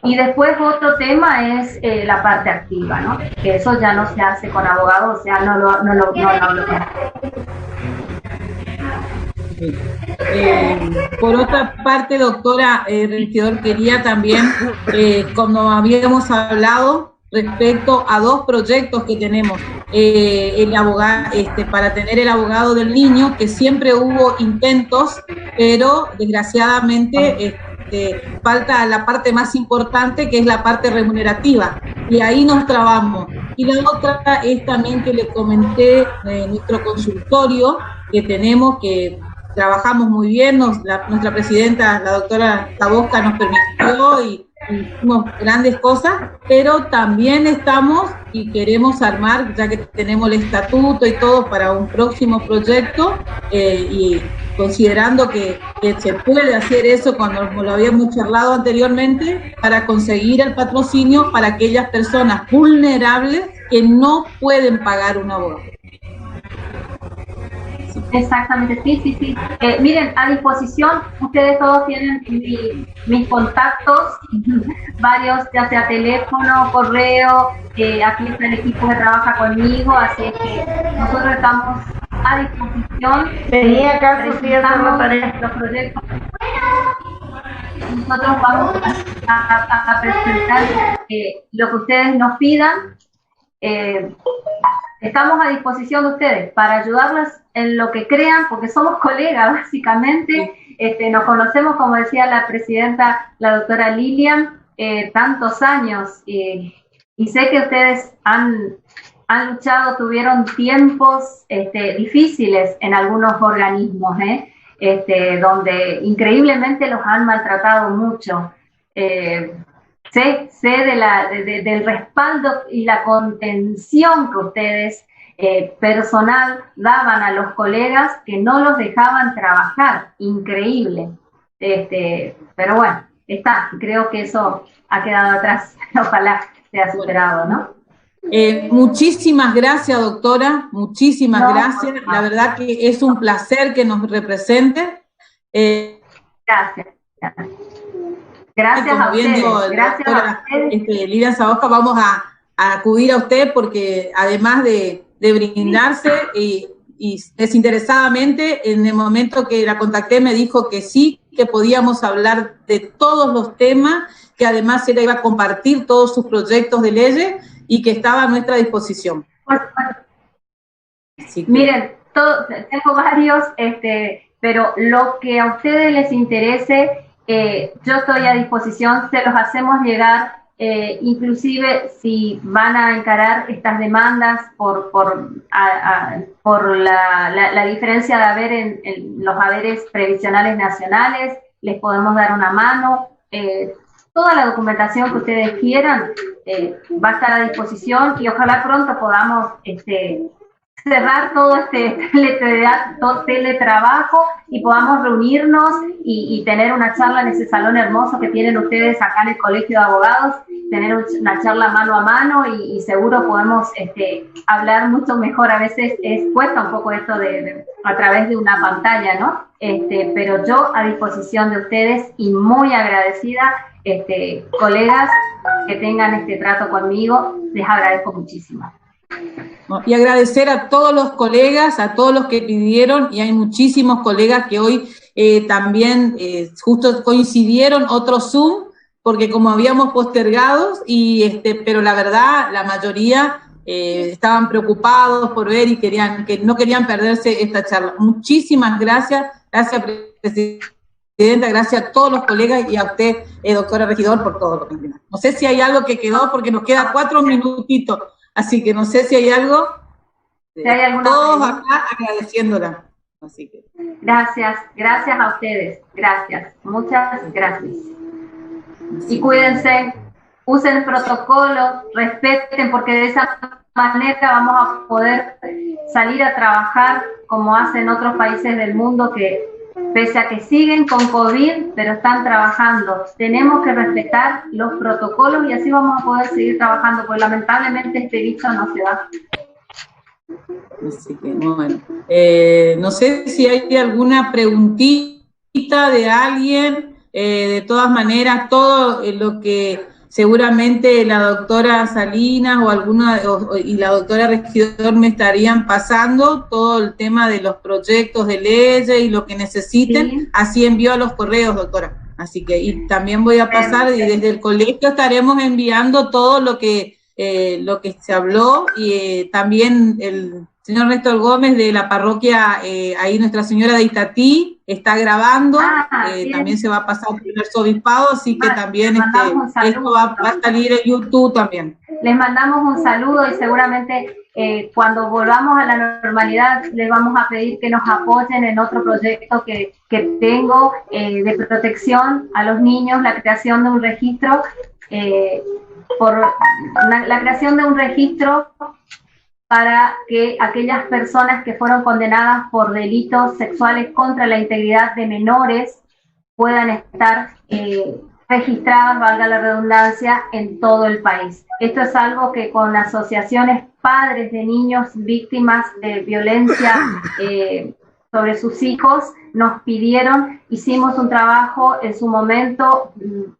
Speaker 1: Y después otro tema es la parte activa, ¿no? Que eso ya no se hace con abogados, o sea, no lo
Speaker 2: por otra parte, doctora Regidor, quería también, como habíamos hablado, respecto a dos proyectos que tenemos, el abogado, para tener el abogado del niño, que siempre hubo intentos, pero desgraciadamente falta la parte más importante, que es la parte remunerativa, y ahí nos trabamos. Y la otra es también que le comenté nuestro consultorio que tenemos, que trabajamos muy bien, nuestra presidenta, la doctora Tabosca, nos permitió y hicimos grandes cosas, pero también estamos y queremos armar, ya que tenemos el estatuto y todo, para un próximo proyecto, y considerando que se puede hacer eso, cuando lo habíamos charlado anteriormente, para conseguir el patrocinio para aquellas personas vulnerables que no pueden pagar un abogado.
Speaker 1: Exactamente, sí. Miren, a disposición, ustedes todos tienen mis contactos, varios, ya sea teléfono, correo, aquí está el equipo que trabaja conmigo, así es que nosotros estamos a disposición.
Speaker 3: Venía acá, Sofía,
Speaker 1: los proyectos. Nosotros vamos a presentar lo que ustedes nos pidan. Estamos a disposición de ustedes para ayudarlas en lo que crean, porque somos colegas básicamente, nos conocemos, como decía la presidenta, la doctora Lilian, tantos años, y sé que ustedes han luchado, tuvieron tiempos difíciles en algunos organismos, donde increíblemente los han maltratado mucho. Sé del respaldo y la contención que ustedes personal daban a los colegas que no los dejaban trabajar, increíble. Pero bueno, creo que eso ha quedado atrás, ojalá sea superado, ¿no?
Speaker 2: Muchísimas gracias, doctora, muchísimas gracias. La verdad que es un placer que nos represente.
Speaker 1: Gracias. Gracias a ustedes. Gracias a ustedes.
Speaker 2: Lidia Sahoja, vamos a acudir a usted porque además de brindarse y desinteresadamente, en el momento que la contacté me dijo que sí, que podíamos hablar de todos los temas, que además ella iba a compartir todos sus proyectos de leyes y que estaba a nuestra disposición.
Speaker 1: Miren, tengo varios, pero lo que a ustedes les interese, yo estoy a disposición, se los hacemos llegar, inclusive si van a encarar estas demandas por la diferencia de haber en los haberes previsionales nacionales, les podemos dar una mano. Toda la documentación que ustedes quieran va a estar a disposición y ojalá pronto podamos cerrar todo teletrabajo y podamos reunirnos y tener una charla en ese salón hermoso que tienen ustedes acá en el Colegio de Abogados, tener una charla mano a mano y seguro podemos hablar mucho mejor. A veces cuesta un poco esto a través de una pantalla, ¿no? Pero yo a disposición de ustedes y muy agradecida, colegas que tengan este trato conmigo, les agradezco muchísimo.
Speaker 2: Y agradecer a todos los colegas, a todos los que pidieron, y hay muchísimos colegas que hoy también justo coincidieron otro Zoom, porque como habíamos postergado, pero la verdad, la mayoría estaban preocupados por ver y que no querían perderse esta charla. Muchísimas gracias, Presidenta, gracias a todos los colegas y a usted, doctora Regidor, por todo lo que viene. No sé si hay algo que quedó, porque nos queda 4 minutitos, así que no sé si hay algo.
Speaker 1: Si hay alguna
Speaker 2: todos
Speaker 1: pregunta.
Speaker 2: Acá agradeciéndola. Así que.
Speaker 1: Gracias a ustedes, gracias, muchas gracias. Y cuídense, usen el protocolo, respeten, porque de esa manera vamos a poder salir a trabajar como hacen otros países del mundo que, pese a que siguen con COVID, pero están trabajando. Tenemos que respetar los protocolos y así vamos a poder seguir trabajando, porque lamentablemente este bicho no se va.
Speaker 2: Así que, bueno. No sé si hay alguna preguntita de alguien. De todas maneras, todo lo que seguramente la doctora Salinas y la doctora Regidor me estarían pasando, todo el tema de los proyectos de leyes y lo que necesiten, sí. Así envío a los correos, doctora. Así que, y también voy a pasar, y desde el colegio estaremos enviando todo lo que se habló, y también el señor Néstor Gómez de la parroquia, ahí Nuestra Señora de Itatí, está grabando, también se va a pasar por el arzobispado, así que también esto va a salir en YouTube también.
Speaker 1: Les mandamos un saludo y seguramente cuando volvamos a la normalidad les vamos a pedir que nos apoyen en otro proyecto que tengo de protección a los niños, la creación de un registro, la creación de un registro para que aquellas personas que fueron condenadas por delitos sexuales contra la integridad de menores puedan estar registradas, valga la redundancia, en todo el país. Esto es algo que con asociaciones padres de niños víctimas de violencia sobre sus hijos nos pidieron, hicimos un trabajo en su momento,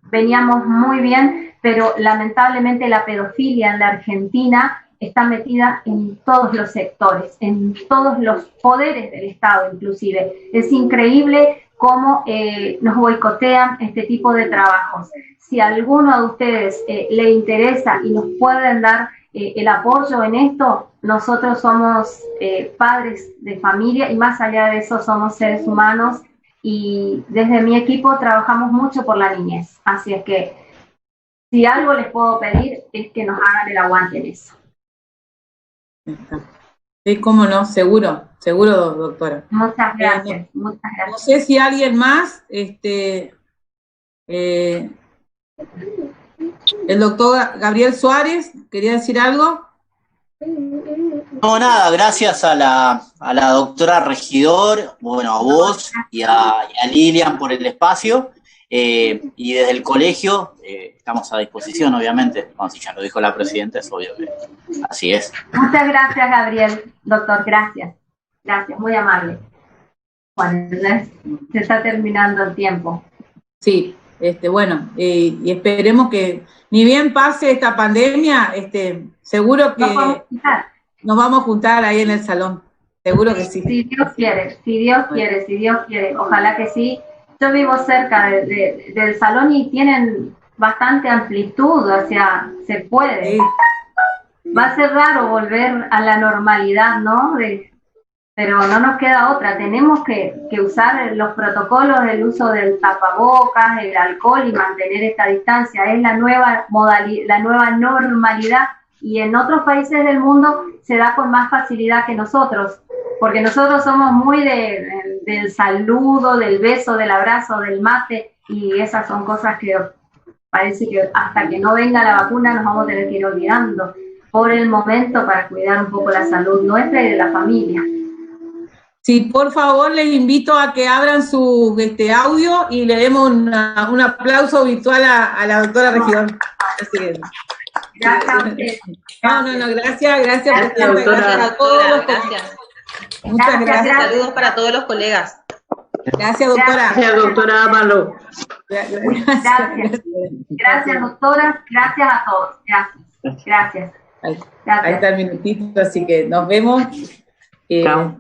Speaker 1: veníamos muy bien, pero lamentablemente la pedofilia en la Argentina está metida en todos los sectores, en todos los poderes del Estado inclusive. Es increíble cómo nos boicotean este tipo de trabajos. Si a alguno de ustedes le interesa y nos pueden dar el apoyo en esto, nosotros somos padres de familia y más allá de eso somos seres humanos y desde mi equipo trabajamos mucho por la niñez. Así es que si algo les puedo pedir es que nos hagan el aguante en eso.
Speaker 2: Sí, cómo no, seguro, doctora.
Speaker 1: Muchas gracias, muchas gracias.
Speaker 2: No sé si alguien más, el doctor Gabriel Suárez, ¿quería decir algo?
Speaker 4: No, nada, gracias a la doctora Regidor, bueno, a vos y a Lilian por el espacio, y desde el colegio estamos a disposición, obviamente. Bueno, si ya lo dijo la presidenta, es obvio que así es.
Speaker 1: Muchas gracias, Gabriel, doctor, gracias. Gracias, muy amable. Bueno, se está terminando el tiempo.
Speaker 2: Sí, bueno, y esperemos que ni bien pase esta pandemia, seguro que nos vamos a juntar ahí en el salón, seguro que sí.
Speaker 1: Si Dios quiere, si Dios quiere, si Dios quiere, ojalá que sí. Yo vivo cerca del salón y tienen bastante amplitud, o sea, se puede.
Speaker 2: Sí.
Speaker 1: Va a ser raro volver a la normalidad, ¿no? Pero no nos queda otra, tenemos que usar los protocolos del uso del tapabocas, el alcohol y mantener esta distancia, es la nueva modalidad, la nueva normalidad, y en otros países del mundo se da con más facilidad que nosotros, porque nosotros somos muy del saludo, del beso, del abrazo, del mate, y esas son cosas que parece que hasta que no venga la vacuna nos vamos a tener que ir olvidando por el momento para cuidar un poco la salud nuestra y de la familia.
Speaker 2: Sí, por favor, les invito a que abran su audio y le demos un aplauso virtual a la doctora Regidor.
Speaker 1: Gracias a usted.
Speaker 2: No, gracias a todos. Muchas gracias.
Speaker 3: Saludos para todos los colegas.
Speaker 2: Gracias, doctora.
Speaker 5: Gracias, doctora Ámalo.
Speaker 1: Gracias, doctora. Gracias a todos. Gracias.
Speaker 2: Ahí está el minutito, así que nos vemos.
Speaker 5: Chao.